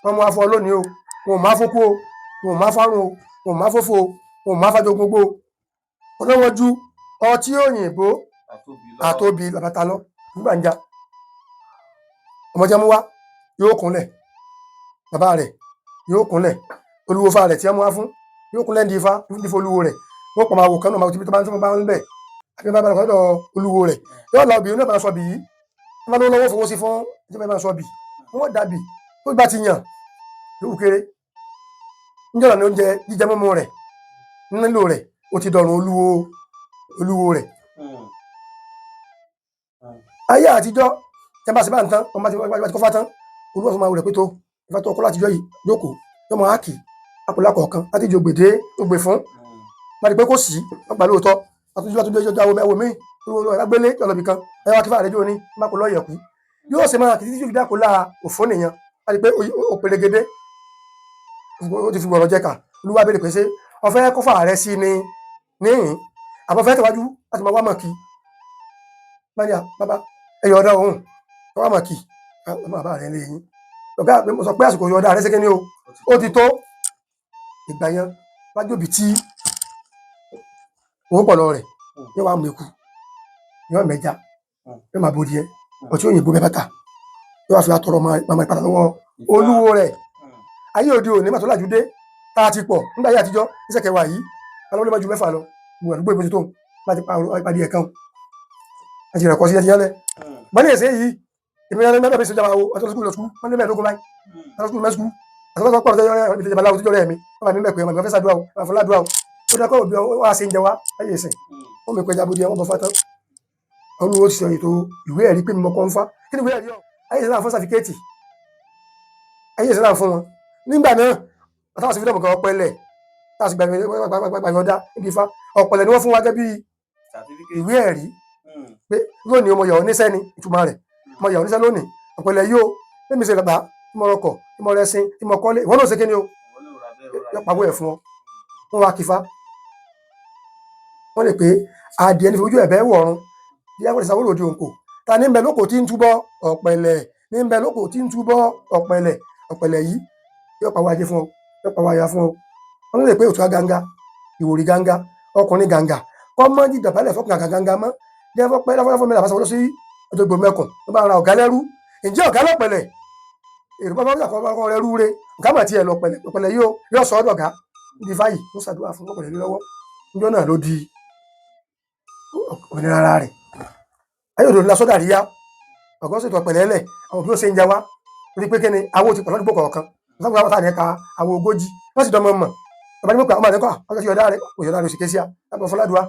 wọ́n mú afọ lónìí o wọn ò má fókú o wọn ò má fárún o wọn ò má fófo o wọn ò má fájọ gbogbo o ọlọ́wọ́ ju ọtí òyìnbó àtòbí làbàtà lọ nígbà ń já ọmọ tí wọ́n mú wá yóò kúnlẹ̀ bàbá rẹ̀ yóò kúnlẹ̀ olúwo fa rẹ̀ tí wọ́n mú wá fún yóò kúnlẹ̀ ní Ifá ní olúwo rẹ̀ wọ́n pọ̀ máa wò kánú máa tó bá ń bẹ̀ àbí bá bá lọ́dọ̀ olúwo rẹ̀ yóò la obì náà bá sọ bì yìí wọ́n bá lọ́wọ́ fowó sí fún ìjọba bá sọ bì wọ́n dàbí tó bá ti yàn yóò kéré níjọba ní oúnjẹ jíjẹ mímú rẹ̀ nílò rẹ̀ ó ti dọ̀rùn olúwo rẹ̀ ayé àtijọ́ tí a bá ṣe bá ń tán ọmọ ti kọ́fà tán olúwa fún ma rẹ̀ pé tó Ifá tó ọkọ́ látijọ́ yìí jókòó yóò mọ áàkì àpòlá kọ̀ọ̀kan láti jò gbèdé ògbè fún má di pé kò sí ọgbà lóòótọ́ àtúnjú ẹjọ́ ẹwọ míì lágbélé ọlọ́bì kan ẹwà kífà rẹ̀ jóni má kò lọ́ọ̀yẹ̀ kú yóò ṣe máa kìí tí yóò dákò láà òfó nìyẹn láti pé ó pèrègede ó ti fi gbọ̀rọ̀ jẹ́ka olúwa béèrè pé ṣé ọfẹ́ kọ́fà rẹ̀ sí ni níhìn àbọ̀fẹ́ tẹ̀wájú láti máa wá mọ̀ kí báyà bàbá ẹ̀yọ̀ ọ̀dà òun wá mọ̀ kí ọmọ bàbá rẹ̀ lè yín ọ̀gá mo sọ pé àsìkò ọ̀dà rẹ̀ ṣẹ́kẹ́ ni ó ti tó ìgbà yẹn wájú òbí tí òun pọ̀ lọ rẹ̀ yóò wá mú eku yóò mẹ́ja yóò máa bòdì ẹ ọtí òyìnbó mẹ́bàtà yóò wá fi àtọrọ máa ìpadà lọ́wọ́ olúwo rẹ̀ ayé òde òní màtó làjú dé tá a ti pọ̀ nígbà ayé àtijọ́ iṣẹ́ kẹwàá yìí alọ́ ló máa ju mẹ́fà lọ gbogbo àdúgbò ìbòsí tó láti parí ẹ̀kan àti ìrẹ̀kọ́ sí ẹ̀jẹ̀ bọ́n ní ẹ̀sẹ̀ yìí èmi náà mẹ́bàá fi ṣe jàmbá o ọjọ́ sukùl lọ sukùl wọ́n ní mẹ́ẹ̀ẹ́dógún báyìí ọjọ́ sukùl mẹ́sùkùl àtọ́sọ́ pọ̀ lọ́jọ́ ìjọba aláwọ̀ tíjọ́ rẹ̀ mi wọ́n bá mi mẹ́pẹ́ ọmọ ìgbàfẹ́ sàdúrà o àfọládùá o ó dákọ̀ òbí wá sí ìjẹ wá ayé ìsìn wọ́n mi pẹja bóde wọn bọ́ fátán olúwo ti sọ ètò ìwé ẹ̀rí pé mi mọ́ kọ́ ń fá kí ni ìwé ẹ̀rí ọ̀ ayé ìsìn náà fún sàfikéètì ayé ìsìn náà fún wọn nígbà náà àtàwọn sífìdọ̀mù kan ọpẹlẹ̀ láti gbàgbọ́dá níbi Ifá ọ̀pẹ̀lẹ̀ ni wọ́n fún wa gẹ́gẹ́ bí ìwé ẹ̀rí pé lónìí ọmọ yàwó níṣẹ́ ni ìtumọ̀ rẹ̀ ọmọ yàwó níṣẹ́ lónìí ọ̀pẹ̀lẹ̀ yóò lẹ́mi ṣe gbà tí mo rọkọ̀ tí mo rẹṣin tí mo kọ́lé ìwọ́n náà ṣe kí ni o yọpàwọ́ ẹ̀ fún ọ wọ́n wá kífá wọ́n lè pé adìẹ ní fojú ẹ̀bẹ́ wọ̀run bí ẹgbẹ́ ìsàwọ́ lòdì òǹkò ta ní ń bẹ lóko tí ń túbọ̀ ọ̀pẹ̀lẹ̀ ní ń bẹ lóko tí ń túbọ̀ ọ̀pẹ̀lẹ̀ yìí yọpàwọ́ ajé fún ọ yọpàwọ́ aya fún ọ wọ́n lè pé òtún aganga ìwòrì ganga ọkùnrin ganga kọ́ mọ́ jí dọ̀bálẹ̀ fọkùnrin ganga mọ́ jẹ́ fọ́pẹ́ láfọ́láfọ́ mẹ́ta fásitì sí ọjọ́ ìgbò mẹ́kùn ló bá ra ọ̀gá lẹ́rú ǹjẹ́ ọ̀gá lọ́pẹ̀lẹ̀ èrò bá bá kọ́ rẹ̀ rúure ọ̀gá mà tiẹ̀ lọ́pẹ̀lẹ̀ ọ̀pẹ̀lẹ̀ yóò sọ ọ́dọ̀ ọ̀gá níbi fáyì ó ṣàdúrà fún ọ̀pẹ̀lẹ̀ lọ́wọ́ níjọ́ náà ló di òmìnira ara rẹ̀ ayé òdòdó la sọ́dà ríyá ọ̀gá ṣètò ọ̀pẹ̀lẹ̀ lẹ̀ àwọn òbí ó ṣe ń jẹ wá rí pé kíni àwọn ti pọ̀ lọ́dún kọ̀ọ̀kan lọ́dún àwọn táwọn ẹ̀ka àwọn ogójì wọ́n sì dánmọ́ mọ̀ ọba ní mọ̀ pé àwọn àdẹ́kọ̀ ọjọ́ sí ọ̀dá rẹ̀ òṣèlú àrùn òṣìkẹ́ sí à lábọ̀ fọládùá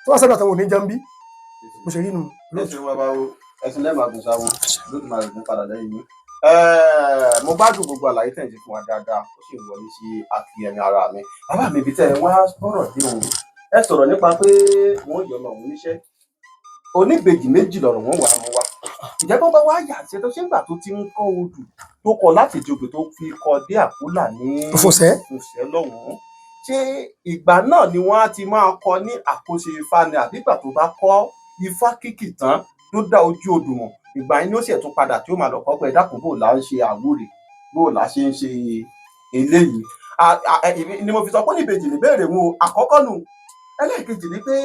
tí wọ́n sẹ́dọ̀ àtàwọn òní jẹun bí mo ṣe rí nu. ẹsùn lẹ́ẹ̀ma gùn sáwọ́ lóòtú máa gùn padà lẹ́yìn mi. mo gbádùn gbogbo àlàyé tẹ̀ ń ṣe fún wa dáadáa ó sì ń wọlé sí àfihàn ara mi. bàbá mi ibi tẹ́ ẹ wá bọ̀rọ̀ dé òun ẹ sọ̀rọ̀ nípa pé wọ́n yọ ọmọ òun níṣẹ́ oníbejì méjì lọ̀rọ̀ wọn wà mú wa. ìjẹ́ bó bá wá yà ṣe tó ṣe ń gbà tó ti ń kọ́ odù tó kọ láti jògbè tó fi kọ dé àkúlà ní Òfòsẹ́ lọ́hùn-ún ṣé ìgbà náà ni wọ́n á ti máa kọ ní àkóso Ifá ni àbígbà tó bá kọ́ Ifá kìkì tán tó dá ojú odù mọ̀ ìgbà yẹn ni ó sì tún padà tí ó máa lọ kọ́ pé dákun bò là ń ṣe àwúrè bò là ṣe ń ṣe eléyìí ni mo fi sọ pé níbejì níbèrè wọn àkọ́kọ́ nù ẹlẹ́ẹ̀kejì ni pé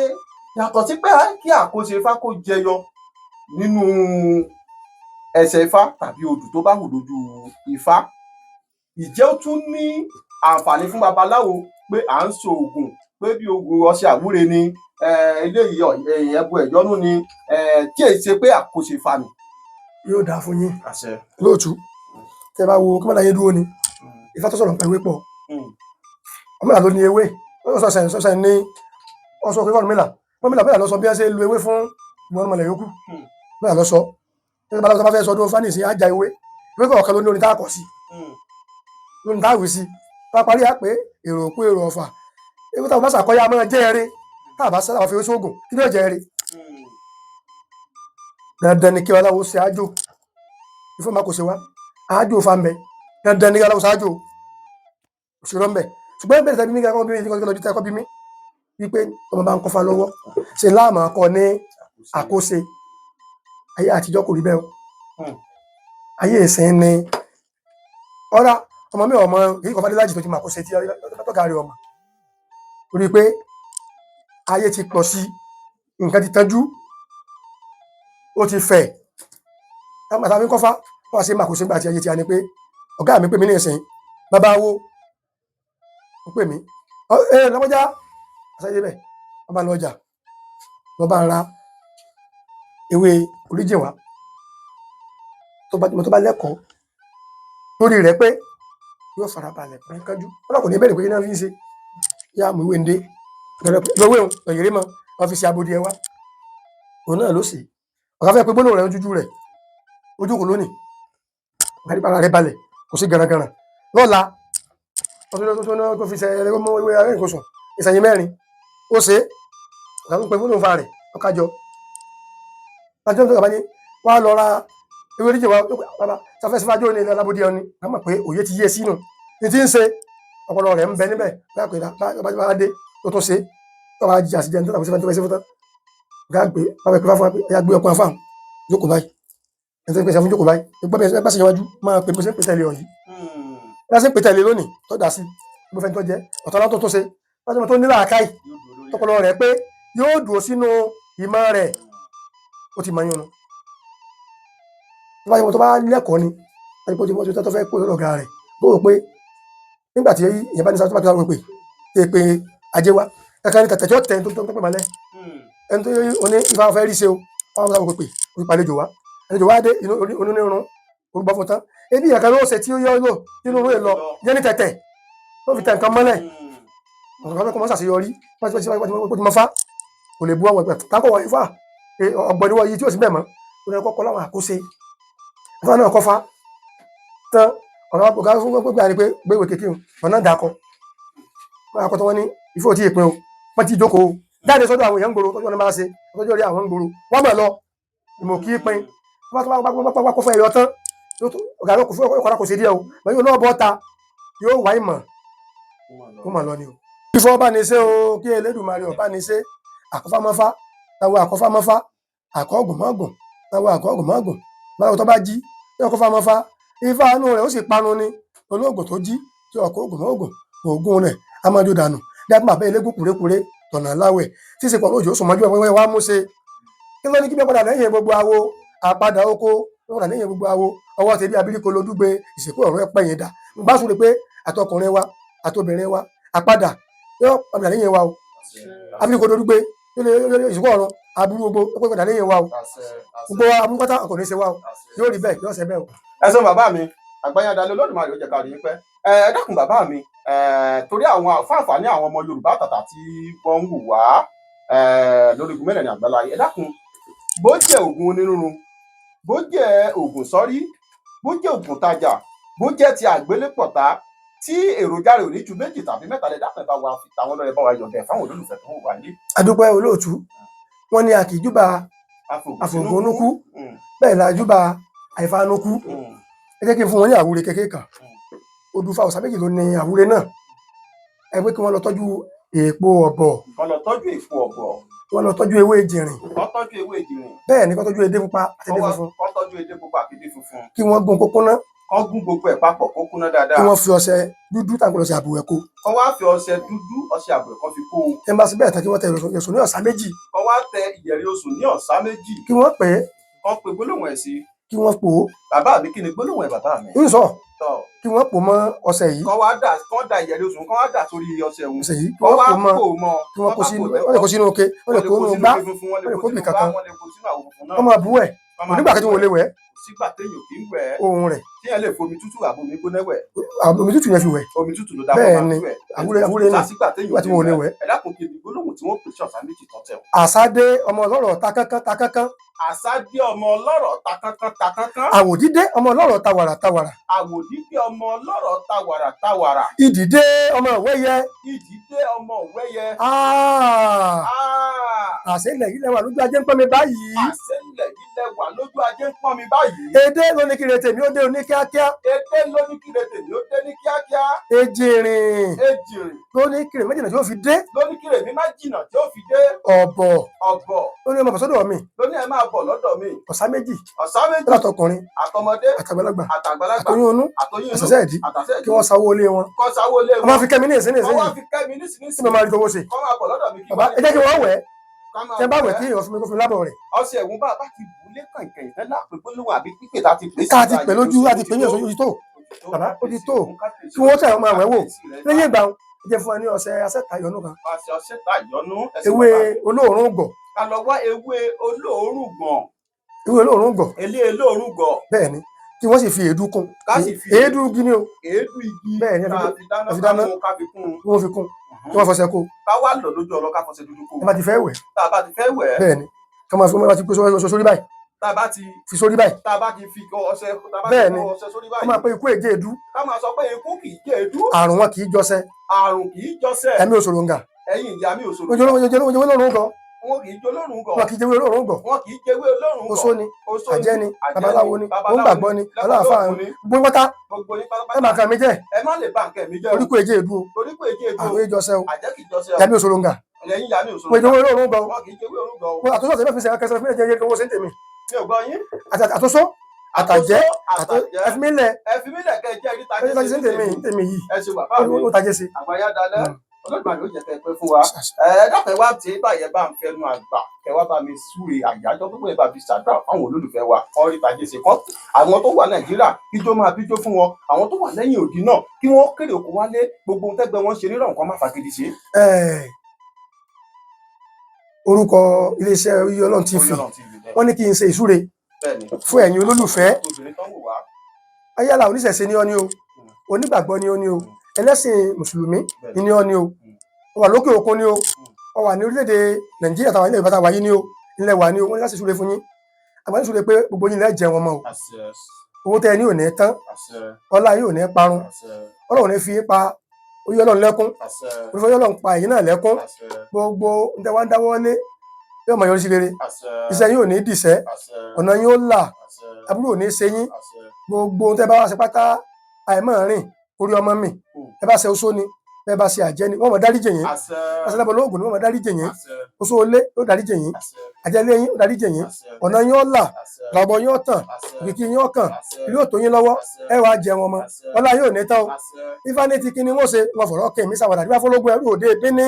yàtọ̀ sí pé kí àkóso Ifá kó jẹyọ nínú ẹsẹ̀ Ifá tàbí odù tó bá hù lójú Ifá ìjẹ́ ó tún ní àǹfààní fún babaláwo pé à ń so oògùn pé bí oògùn ọṣẹ àwúre ni eléyìí ẹbọ ẹ̀yọ́nú ni tí èyí ṣe pé àkóso Ifá ni. yóò dáa fún yín lóòtú tẹ bá wo kọ́mọ́dá yẹn dúró ni Ifá tó sọ̀rọ̀ pẹ̀lú pọ̀ ọmọlá ló ní ewé sọ̀sẹ̀ ní ọ̀sọ̀ pé wọ́n mìlà lọ sọ bí wọ́n ṣe lu ewé fún ìwọ̀n ọmọlẹ̀ yòókù bẹ́ẹ̀ lọ sọ nígbà tó bá fẹ́ sọ ọdún fani sí ajá ìwé kọ̀ọ̀kan ló ní orin tá a kọ̀ sí lónìí tá a wí sí tá a parí á pé èrò òkú èrò ọ̀fà ewu táwọn bá ṣàkọyà máa jẹ́ eré tá a bá sẹ́lá fi oṣoògùn kí ló jẹ́ eré dandan ni kí aláwo ṣe àjò ìfọ̀mà kò ṣe wá àjò fa ń bẹ dandan ni kí aláwo ṣe àjò òṣèré ń bẹ ṣùgbọ́n ìbéèrè tàbí mi kí akọ́ bí mi kí lọ́jọ́ tẹ́kọ́ bí mi wípé ọmọ bá ń kọ́fà lọ́wọ́ ṣe láàmú akọ ní àkóṣe ayé àtijọ́ kò rí bẹ́ẹ̀ o ayé ìsìn ni ọ̀rá ọmọ mi ọmọ èyí kọfà délájì tó ti máa kó ṣe tí tọ́gà rí ọmọ rí pé ayé ti pọ̀ sí nǹkan ti tẹ́jú ó ti fẹ̀ àtàwọn kọfà wọ́n ṣe máa kó ṣe gbà tí ayé ti a ní pé ọ̀gá mi pè mí ní ìsìn bàbá wo ó pè mí lọ́wọ́já àṣàyè bẹ́ẹ̀ wọ́n bá lọ ọjà wọ́n bá ń ra ewé oríjìn wá tó bá lẹ́kọ̀ọ́ lórí rẹ̀ pé yóò fara balẹ̀ pẹ́ kájú ọlọ́kùn ní bẹ́ẹ̀ pé náà fi ń ṣe yá mú ìwé ndé lọ́wọ́ ẹ̀hún lọ́yẹ̀rẹ́ mọ́ ọ́fíìsì abodi ẹ̀ wá òun náà ló sì ọ̀gá fẹ́ pé gbólóhùn rẹ̀ ojújú rẹ̀ ojú kò lónìí ọ̀gá nípa rẹ̀ balẹ̀ kò sí garagara lọ́la tó fi ṣe ẹ̀rẹ́ mọ́ ìwé arẹ́ ìkóṣùn ìsẹ̀yìn mẹ́rin ó ṣe ọ̀gá tó pẹ́ gbólóhùn fa rẹ̀ ọ̀kájọ láti ọjọ́ ìgbà ní wàá lọ ra ewé oríjì wa bàbá sáfẹ́sífájọ́ ní ilẹ̀ alábòdì ọ̀ni a mọ̀ pé òye ti yé sínú ní tí ń ṣe ọpọlọ rẹ̀ ń bẹ níbẹ̀ bá dé tó tún ṣe tó bá jíjà sí jẹun tó tàbí tó bá ṣe fún tán gbé bàbá ìpínlẹ̀ fún ẹ̀yà gbé ọkùnrin fáwọn jókòó báyìí ẹni tó ń pèsè fún jókòó báyìí gbọ́ bá ṣe yẹwájú máa pè bó ṣe ń pè tẹ̀lé ọ̀yí bá ṣe ń pè tẹ̀lé lónìí tó dà sí gbogbo fẹ́ni tó jẹ́ ọ̀tọ̀ tó ṣe wọ́n tó ní làákàyè tọpọlọ rẹ̀ pé yóò dùn sínú ìmọ̀ rẹ̀ ó ti mọ̀ yín nu tó bá lẹ́kọ̀ọ́ ni ẹni pé ó ti tó fẹ́ kó lọ́dọ̀ ọ̀gá rẹ̀ bó rò pé nígbà tí ìyẹn bá ní sáà tó bá tó sáré pé ajé wa kankan ní tẹ̀tẹ̀ tí ó tẹ̀ tó pè mọ́lẹ̀ ẹni tó ní ìfà fẹ́ rí ṣe o wọ́n sáré pé ó fi palejò wá àlejò wá dé onírun orúbọ fún tán ebi ìyàkan ló ṣe tí ó yọ lò nínú orú ẹ̀ lọ yẹn ní tẹ̀tẹ̀ tó fi tẹ̀ nǹkan mọ́lẹ̀ ọ̀gá fẹ́ kọ́ mọ́ ṣàṣeyọrí wọ́n ti mọ́ fá kò lè bu àwọn ẹ̀pẹ̀ kákọ̀ wọ̀ ifá ọ̀gbọ̀n yìí tí ó sì bẹ̀ mọ́ ó ní kọ́kọ́ láwọn àkóso ìfá náà kọfá tán ọ̀gá fún gbogbo àrí pé gbéwò kékeré ọ̀nà dàkọ máa kọ́ tó wọ́n ní ìfẹ́ òtí ìpín o wọ́n ti jókòó jáde sọ́dọ̀ àwọn èèyàn gbòòrò tọ́jú wọn bá ṣe tọ́jú orí àwọn gbòòrò wọ́n mọ̀ lọ ìmọ̀ kí pín wọ́n kọ́ fún ẹ̀yọ tán ọ̀gá ló kò fún ọkọ̀ kò sí díẹ̀ o wọ́n yóò náà bọ́ ta yóò wá ìmọ̀ ó mọ̀ lọ ni o. ìfọ́ bá ní ṣe o kí Elédùmarè ọ̀bá ní ṣe àkọ́fámọ́fá táwọn àkọ́fámọ́fá àkọ́gùnmọ́gùn táwọn àkọ́gùnmọ́gùn báwo tó bá jí yóò kọ́ fáwọn fa ifá inú rẹ̀ ó sì panu ni olóògùn tó jí tí ọkọ̀ ògùn rẹ̀ amájú dànù dábàá bàbá elégún kúrékúré tọ̀nà láwẹ̀ tí ìsìnkú ọ̀rọ̀ òjò sùn mọ́jú ẹ̀wẹ́ wá mú ṣe kí ló ní kí bí padà lẹ́yìn gbogbo awo àpadà oko padà lẹ́yìn gbogbo awo ọwọ́ tẹ̀lé abíríkọ lójúgbe ìsìnkú ọ̀rọ̀ ẹ̀ pẹ̀yìn dà bá sùn pé àtọkùnrin wa àtobìnrin wa àpadà yóò padà lẹ́yìn wa o abíríkọ lójúgbe ìsìnkú ọ̀rọ̀ aburú gbogbo padà lẹ́yìn wa o gbogbo abúkọ́tà kò ní ṣe wa o yóò rí bẹ́ẹ̀ yóò ṣe bẹ́ẹ̀ o. ẹ sọ bàbá mi àgbáyàdá Olódùmarè ó jẹ́ ká rí i pẹ́ ẹ dákun bàbá mi torí àwọn fáǹfààní àwọn ọmọ Yorùbá tàtà tí wọ́n ń wù wá lórí igun mẹ́rẹ̀ẹ̀rin àgbáláyé ẹ dákun bó jẹ́ oògùn onírúurú bó jẹ́ oògùn sọ́rí bó jẹ́ oògùn tajà bó jẹ́ ti àgbélépọ̀tá tí èròjà rẹ̀ ò ní ju méjì tàbí mẹ́ta lẹ dákun bá wa fi tàwọn lọ́rẹ̀ bá wa yọ̀dẹ̀ fáwọn olólùfẹ́ tó wà ní. adúpẹ́ olóòtú wọn ní àkìjúbà àfògónúkú bẹ́ẹ̀ la júbà àìfanukú ẹ jẹ́ kí n fún wọn ní àwúre kékeré kan odùfà ọ̀sà méjì ló ní àwúre náà ẹ pé kí wọ́n lọ tọ́jú èèpo ọ̀bọ̀ wọ́n lọ tọ́jú èèpo ọ̀bọ̀ wọ́n lọ tọ́jú ewé ìjìnrìn bẹ́ẹ̀ ni kó tọ́jú edé pupa àti edé funfun kí wọ́n gún kókóná kọ́ gún gbogbo ẹ̀ papọ̀ kó kúná dáadáa kí wọ́n fi ọṣẹ dúdú tàbí ọṣẹ àbùwẹ̀ kó kọ́ wá fi ọṣẹ dúdú ọṣẹ àbùwẹ̀ kan fi kó o ẹ bá sí bẹ́ẹ̀ tán kí wọ́n tẹ ìyẹ̀sùn ní ọ̀sá méjì kọ́ wá tẹ ìyẹ̀rí oṣù ní ọ̀sá méjì kí wọ́n pè é kọ́ pe gbólóhùn ẹ̀ sí kí wọ́n pò ó bàbá mi kí ni gbólóhùn ẹ̀ bàbá mi ń sọ kí wọ́n pò mọ́ ọṣẹ yìí kọ́ da ìyẹ̀rí oṣù kọ́ wá dà sórí ọṣẹ òun ọṣẹ yìí kí wọ́n pò mọ́ kí wọ́n kó sínú wọ́n lè kó sínú oke wọ́n lè kó nínú gbá wọ́n lè kó bì kankan wọ́n máa bú ẹ̀ nígbà kejì wọ́n lè wẹ̀ sígbà téèyàn kì í wẹ̀ ohun rẹ̀ kí ẹ lè fomi tútù àbomi gbóná wẹ̀. Omi tútù yẹn fi wẹ̀. Omi tútù ló dá bẹ́ẹ̀ wọn ni máa wẹ̀. àwúrẹ́ ni sásìgbà nígbà tí wọn ò ní wẹ̀. ẹ dákun kí ni gbólóhùn tí wọ́n pè sí ọ̀sán méjì tọ́tẹ̀ o. Àsádé ọmọ ọlọ́rọ̀ takánkán. Àsádé ọmọ ọlọ́rọ̀ takánkán. Àwòdídé ọmọ ọlọ́rọ̀ tawàrà. Àwòdídé ọmọ ọlọ́rọ̀ tawàrà. Ìdìdé ọmọ ìwẹ́yẹ. Ìdìdé ọmọ ìwẹ́yẹ. Àṣẹlẹ̀ yìí lẹ́wà lójú ajé ń pọ́n mi báyìí. Àṣẹlẹ̀ yìí lẹ́wà lójú ajé ń pọ́n mi báyìí. Èdè lóníkìrè tèmi ó dé ní kíákíá. Èdè lóníkìrè tèmi ó dé ní kíákíá. Èjìrìn lóníkìrè méjìlá tí ó fi dé. Lóníkìrè mi má jìnnà tí ó fi dé. Ọ̀bọ̀ ó ní ọmọ bọ̀ sọ́dọ̀ mi. Ló ní ẹ máa bọ̀ lọ́dọ̀ mi. Ọ̀sá méjì látọkùnrin àtọmọdé àtàgbàlagbà àtọyún inú àṣẹṣẹ ìdí kí wọ́n sanwó ilé wọn. wọ́n máa fi kẹ́mi ní ìsín yìí tí mo máa rí tówó ṣe. Bàbá ẹ jẹ́ kí wọ́n wẹ̀ tẹ́ bá wẹ̀ kí èèyàn fún mi kó fún mi lábọ̀ rẹ̀. Ọṣẹ ẹ̀wọ̀n bá ti bù lé kàǹkàn ìfẹ́ láàpẹ̀ gbólóhùn àbí pípé láti pè sí. ká ti pè lójú láti pè ní ọ̀sán ojú tó bàbá ó ti tó kí wọ́n tẹ̀ ọmọ àwẹ̀ wò lẹ́yìn ìgbà jẹ́ fún wa ní ọṣẹ asẹ́tàyọnú kan. Ewé olóòórùn gọ̀. Ká lọ wá ewé olóòórùn gọ̀. Ewé olóòórùn gọ̀. Olóòórùn gọ̀. Bẹ́ẹ̀ ni kí wọ́n sì fi èédú kún. Èédú igi ni o. Èédú igi. Bẹ́ẹ̀ ni ká fi dáná kí wọ́n fi kún kí wọ́n fọṣẹ kó. Ká wá lọ lójú ọlọ́ ká fọṣẹ dúdú kó. Tá bá ti fẹ́ wẹ̀. Tá bá ti fẹ́ wẹ̀. Bẹ́ẹ̀ ni ká máa fi wọ́n bá ti pé sórí báyìí. Tá bá ti fi sórí báyìí. Tá bá ti fi ọṣẹ sórí báyìí. Ká máa pé ikú èjé èdú. Ká máa sọ pé ikú kì í jẹ́ èdú. Àrùn wọn kì í jọṣẹ. Àrùn kì í jọṣẹ. Ẹ̀mí òṣòro ń gà. Ẹ̀yin ìyá mi òṣòro. Ojú olórun gọ. Wọn kì í jẹ olórun gọ. Wọn kì í jẹ olórun gọ. Wọn kì í jẹ olórun gọ. Oṣó ni àjẹ́ ni babaláwo ni onígbàgbọ́ ni aláàfáà ni gbogbo pátá ẹ máa kà mí jẹ. Ẹ má lè bà nǹkan mi jẹ́ o. Oríkò èjé èdú o. Oríkò èjé èdú o. Àrùn ìjọsẹ o. Àjẹ́ kì í jọṣẹ o. Ẹ̀mí òṣòro ń gà. Ẹ̀yin ìyá mi òṣòro. Wọ́n ìjọba olórun gọ. Wọn kì í jẹ olórun gọ. Àtúnṣe ọ̀sẹ̀ mẹ́fìsẹ̀ akẹ́sẹ̀ fún ẹ̀jẹ̀ owó sí tèmi. Mi ò gbọ́ yín. Àtúnṣe àtàjẹ́ ẹfimílẹ̀ kẹ́ ẹ jẹ́ ẹ̀rí tajẹ́ sí tèmi yìí. Ẹ ṣe wà bá mi. Ó tajẹ́ sí. Àgbáyá dalẹ̀. Ọlọ́dún àyè ó jẹ́ kẹ́ ẹ pẹ́ fún wa. Ẹ dákẹ́ wá tí báyẹn bá ń fẹnu àgbà kẹ́ wá bá mi súre àyájọ́ gbogbo ẹ̀ bá fi ṣàdúrà fáwọn olólùfẹ́ wa kọ́ rí tajẹ́ sí kọ́. Àwọn tó wà Nàìjíríà kíjó máa bíjó fún wọn. Àwọn tó wà lẹ́yìn òdì náà kí wọ́n kéré òkú wálé gbogbo ohun tẹ́gbẹ́ wọn ṣe rírọ̀ nǹkan má fagídí ṣe. Orúkọ iléeṣẹ́ Oyèọlọ́run TV wọ́n ní kí n ṣe ìsúre fún ẹ̀yin olólùfẹ́. Ayálà oníṣẹ̀ṣe ni ọ́ ni o, onígbàgbọ́ ni ọ́ ni o, ẹlẹ́sìn mùsùlùmí ni ọ́ ni o, ó wà lókè òkun ni o, ó wà ní orílẹ̀-èdè Nàìjíríà táwa ilẹ̀ ìbátan wáyé ni o, ilẹ̀ wà ni o, wọ́n ní láti súre fún yín. Àgbà ní súre pé gbogbo yín lẹ́ jẹun ọmọ o. Owó tẹ́ ẹ ní ò ní tán, ọlá yín ò ní parun, Ọlọ́run ní fi pa Oyèọlọ́run lẹ́kún, olùfẹ́ Oyèọlọ́run pa èyí náà lẹ́kún, gbogbo ń tẹ́ wá ń dáwọ́ lé yóò máa yọrí sí rere, iṣẹ́ yín ò ní dìṣẹ́, ọ̀nà yín ó là, àbúrò ò ní ṣe yín, gbogbo ohun tẹ́ bá wá ṣe pátá àìmọ̀ rìn orí ọmọ mi, ẹ bá ṣe oṣó ni bẹ́ẹ̀ bá ṣe àjẹ́ ni wọ́n mọ̀ dáríjì yín, àṣẹlẹ́bọ̀ lóògùn ni wọ́n mọ̀ dáríjì yín, oṣó olé yóò dáríjì yín, àjẹ́lé yín ó dáríjì yín, ọ̀nà yín ó là, làbọ̀ yín ó tàn, òkìkí yín ó kàn, ìlú ò tó yín lọ́wọ́, ẹ wàá jẹun ọmọ, ọlá yóò ní tán o. Ifá ní ti kíni wọ́n ṣe wọn fọ̀rọ̀ kẹ́ mi ṣàwàdà nígbà fọlọ́gbọ́n ẹrú òde ìpínní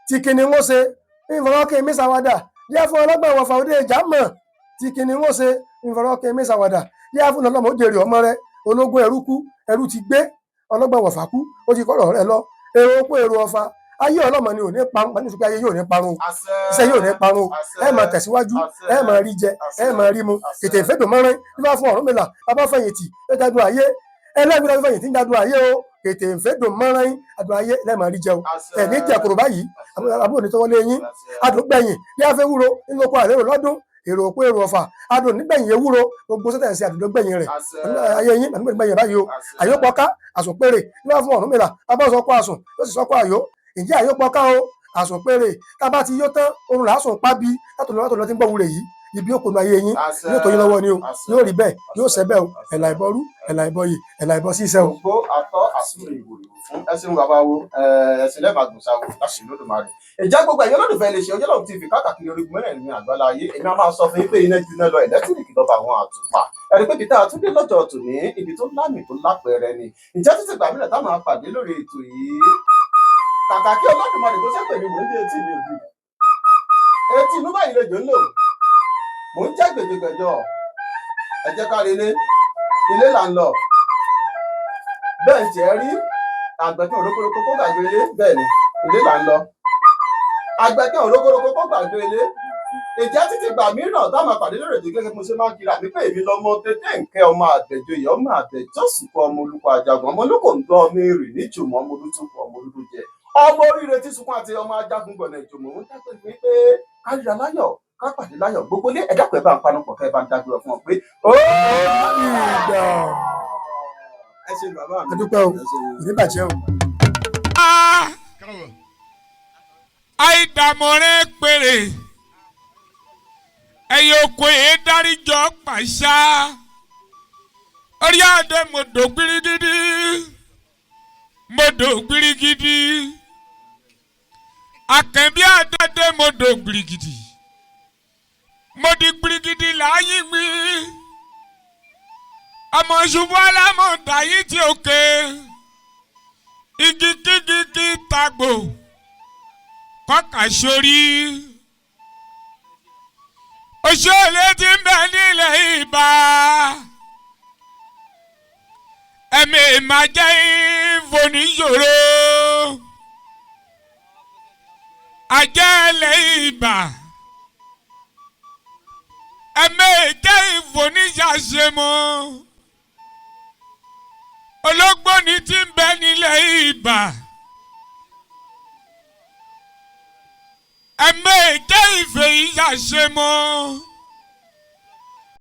ti kíni wọ́n ṣe ìfọ̀rọ̀ kẹ́ mi ṣàwàdà díẹ̀ fún ọlọ́gbọ́n ìwọ̀fà òde ìjà mọ̀ ti kíni wọ́n ṣe ìfọ̀rọ̀ kẹ́ mi ṣàwàdà díẹ̀ fún ọlọ́mọ òjèrè ọmọ rẹ ológun ẹrú kú ẹrú ti gbé ọlọ́gbọ́n ìwọ̀fà kú ó ti kọ́rọ̀ rẹ lọ èrò pé èrò ọfà ayé ọlọ́mọ ni ò ní parun pàní ìṣúgbà ayé yóò ní parun o iṣẹ́ yóò ní parun o ẹ máa tẹ̀síwájú ẹ máa rí jẹ ẹ máa rí mu tètè ìfẹ́dùn mọ́rin nígbà fún Ọ̀rúnmìlà bàbá fẹ̀yìntì ẹ jádùn ayé ẹlẹ́gbẹ̀rẹ́ fẹ̀yìntì ń jádùn ayé o tètè ìfẹ́dùn mọ́rin àdùn ayé lẹ́ẹ̀máa rí jẹ o ẹ̀ ní jẹ́ kòrò báyìí àbúrò ní tọwọ́lé yín adùn gbẹ̀yìn bí a fẹ́ wúro nínú oko àlérò lọ́dún èrò òpó èrò ọ̀fà adùn nígbẹ̀yìn ewúro gbogbo sẹ́tẹ̀ sí àdùn gbẹ̀yìn rẹ̀ ayé yín àdùn gbẹ̀yìn báyìí o àyópọ̀ká àsùnpèrè nígbà fún Ọ̀rúnmìlà bàbá sọ́kọ́ àsùn yóò sì sọ́kọ́ àyó ìjẹ́ àyópọ̀ká o àsùnpèrè tábà ti yó tán orun làásùn pábí látòlọ́ tí ń gbọ́ wúre yìí ibi òkùnrin ayé yín yóò tó yín lọ́wọ́ ni o yóò rí bẹ́ẹ̀ yóò ṣẹ bẹ́ẹ̀ o ẹ̀là ìbọrú ẹ̀là ìbọyè ẹ̀là ìbọ sí iṣẹ́ o. Ògbó àtọ́ àsúrè ìwòrò fún ẹsìn bàbá wo ẹsìn lẹ́ẹ̀màgùn sáwò láti Olódùmarè. Ìjà gbogbo ẹ̀yọ́ lólùfẹ́ lè ṣe Oyèọlọ́run TV káàkiri orígun mẹ́rẹ̀ẹ̀rin àgbálá ayé èmi á máa sọ fún yín pé iná juná lọ ẹ̀lẹ́tíríkì lọ́ba àwọn àtùpà ẹ̀rí pé peter àtúndé lọ́jọ́ tòní ibi tó lámì tó lápẹẹrẹ ni ìjẹ́ títí gbàmílẹ̀ táwọn apàdé lórí ètò yìí kàkà kí Olódùmarè tó sẹ́pẹ̀ mi mò ń dé etí mi òbí etí inú báyìí lejò ń lò mò ń jẹ́ gbèjègbèjọ ẹ jẹ́ ká relé ilé là ń lọ bẹ́ẹ̀ ń tiẹ̀ rí àgbẹ̀kẹ́ òrókòrókò kó gbàgbé ilé bẹ́ẹ̀ ni ilé là ń lọ àgbẹ̀kẹ́ òrókòrókò kó gbàgbé ilé ìjẹ́ títí gbà mìíràn táwọn àpàdé lórí èdè gẹ́gẹ́ bí mo ṣe máa ń kiri àmì pé èmi lọmọ tètè nkẹ́ ọmọ àtẹ̀jọyè ọmọ àtẹ̀jọ́sùnkọ ọmọ olùkọ́ ajagun ọmọ olóko ń gbọ́ ọmọ èrè níjùmọ̀ ọmọ olùtúnkọ ọmọ olùdó jẹ ọmọ oríire tí sunkún àti ọmọ ajagun gbọ̀nà ìjùmọ̀ ń dápẹ́ pé káríra láyọ̀ ká pàdé láyọ̀ gbogbo lé ẹ̀dá pẹ̀ bá ń panupọ̀ kẹ́ bá ń dágbére fún ọ pé ó ìgbà ẹ ṣe bàbá mi. adúpẹ́ o ìdíbàjẹ́ o. àìdàmọ̀rẹ́ péré ẹ̀yìn oko yìí dáríjọ́ pàṣá orí àdé mọ̀dò gbirigidi àkànbí àdé mọ̀dò gbirigidi mọ̀dì gbirigidi láàyè mi ọmọ ṣubú alámọ̀dá yìí tí òkè igi kíkíkí tagbo kọ́kà sórí òṣèlú tí ń bẹ nílẹ̀ Ìbà ẹ̀mí máa jẹ́ ìfòníyòrò àjẹ́lẹ̀ Ìbà ẹ̀mí jẹ́ ìfòníyàṣẹ́mọ́ ológbòní tí ń bẹ nílẹ̀ Ìbà ẹ̀mí jẹ́ ìfẹ́ ìyàṣẹ́mọ́.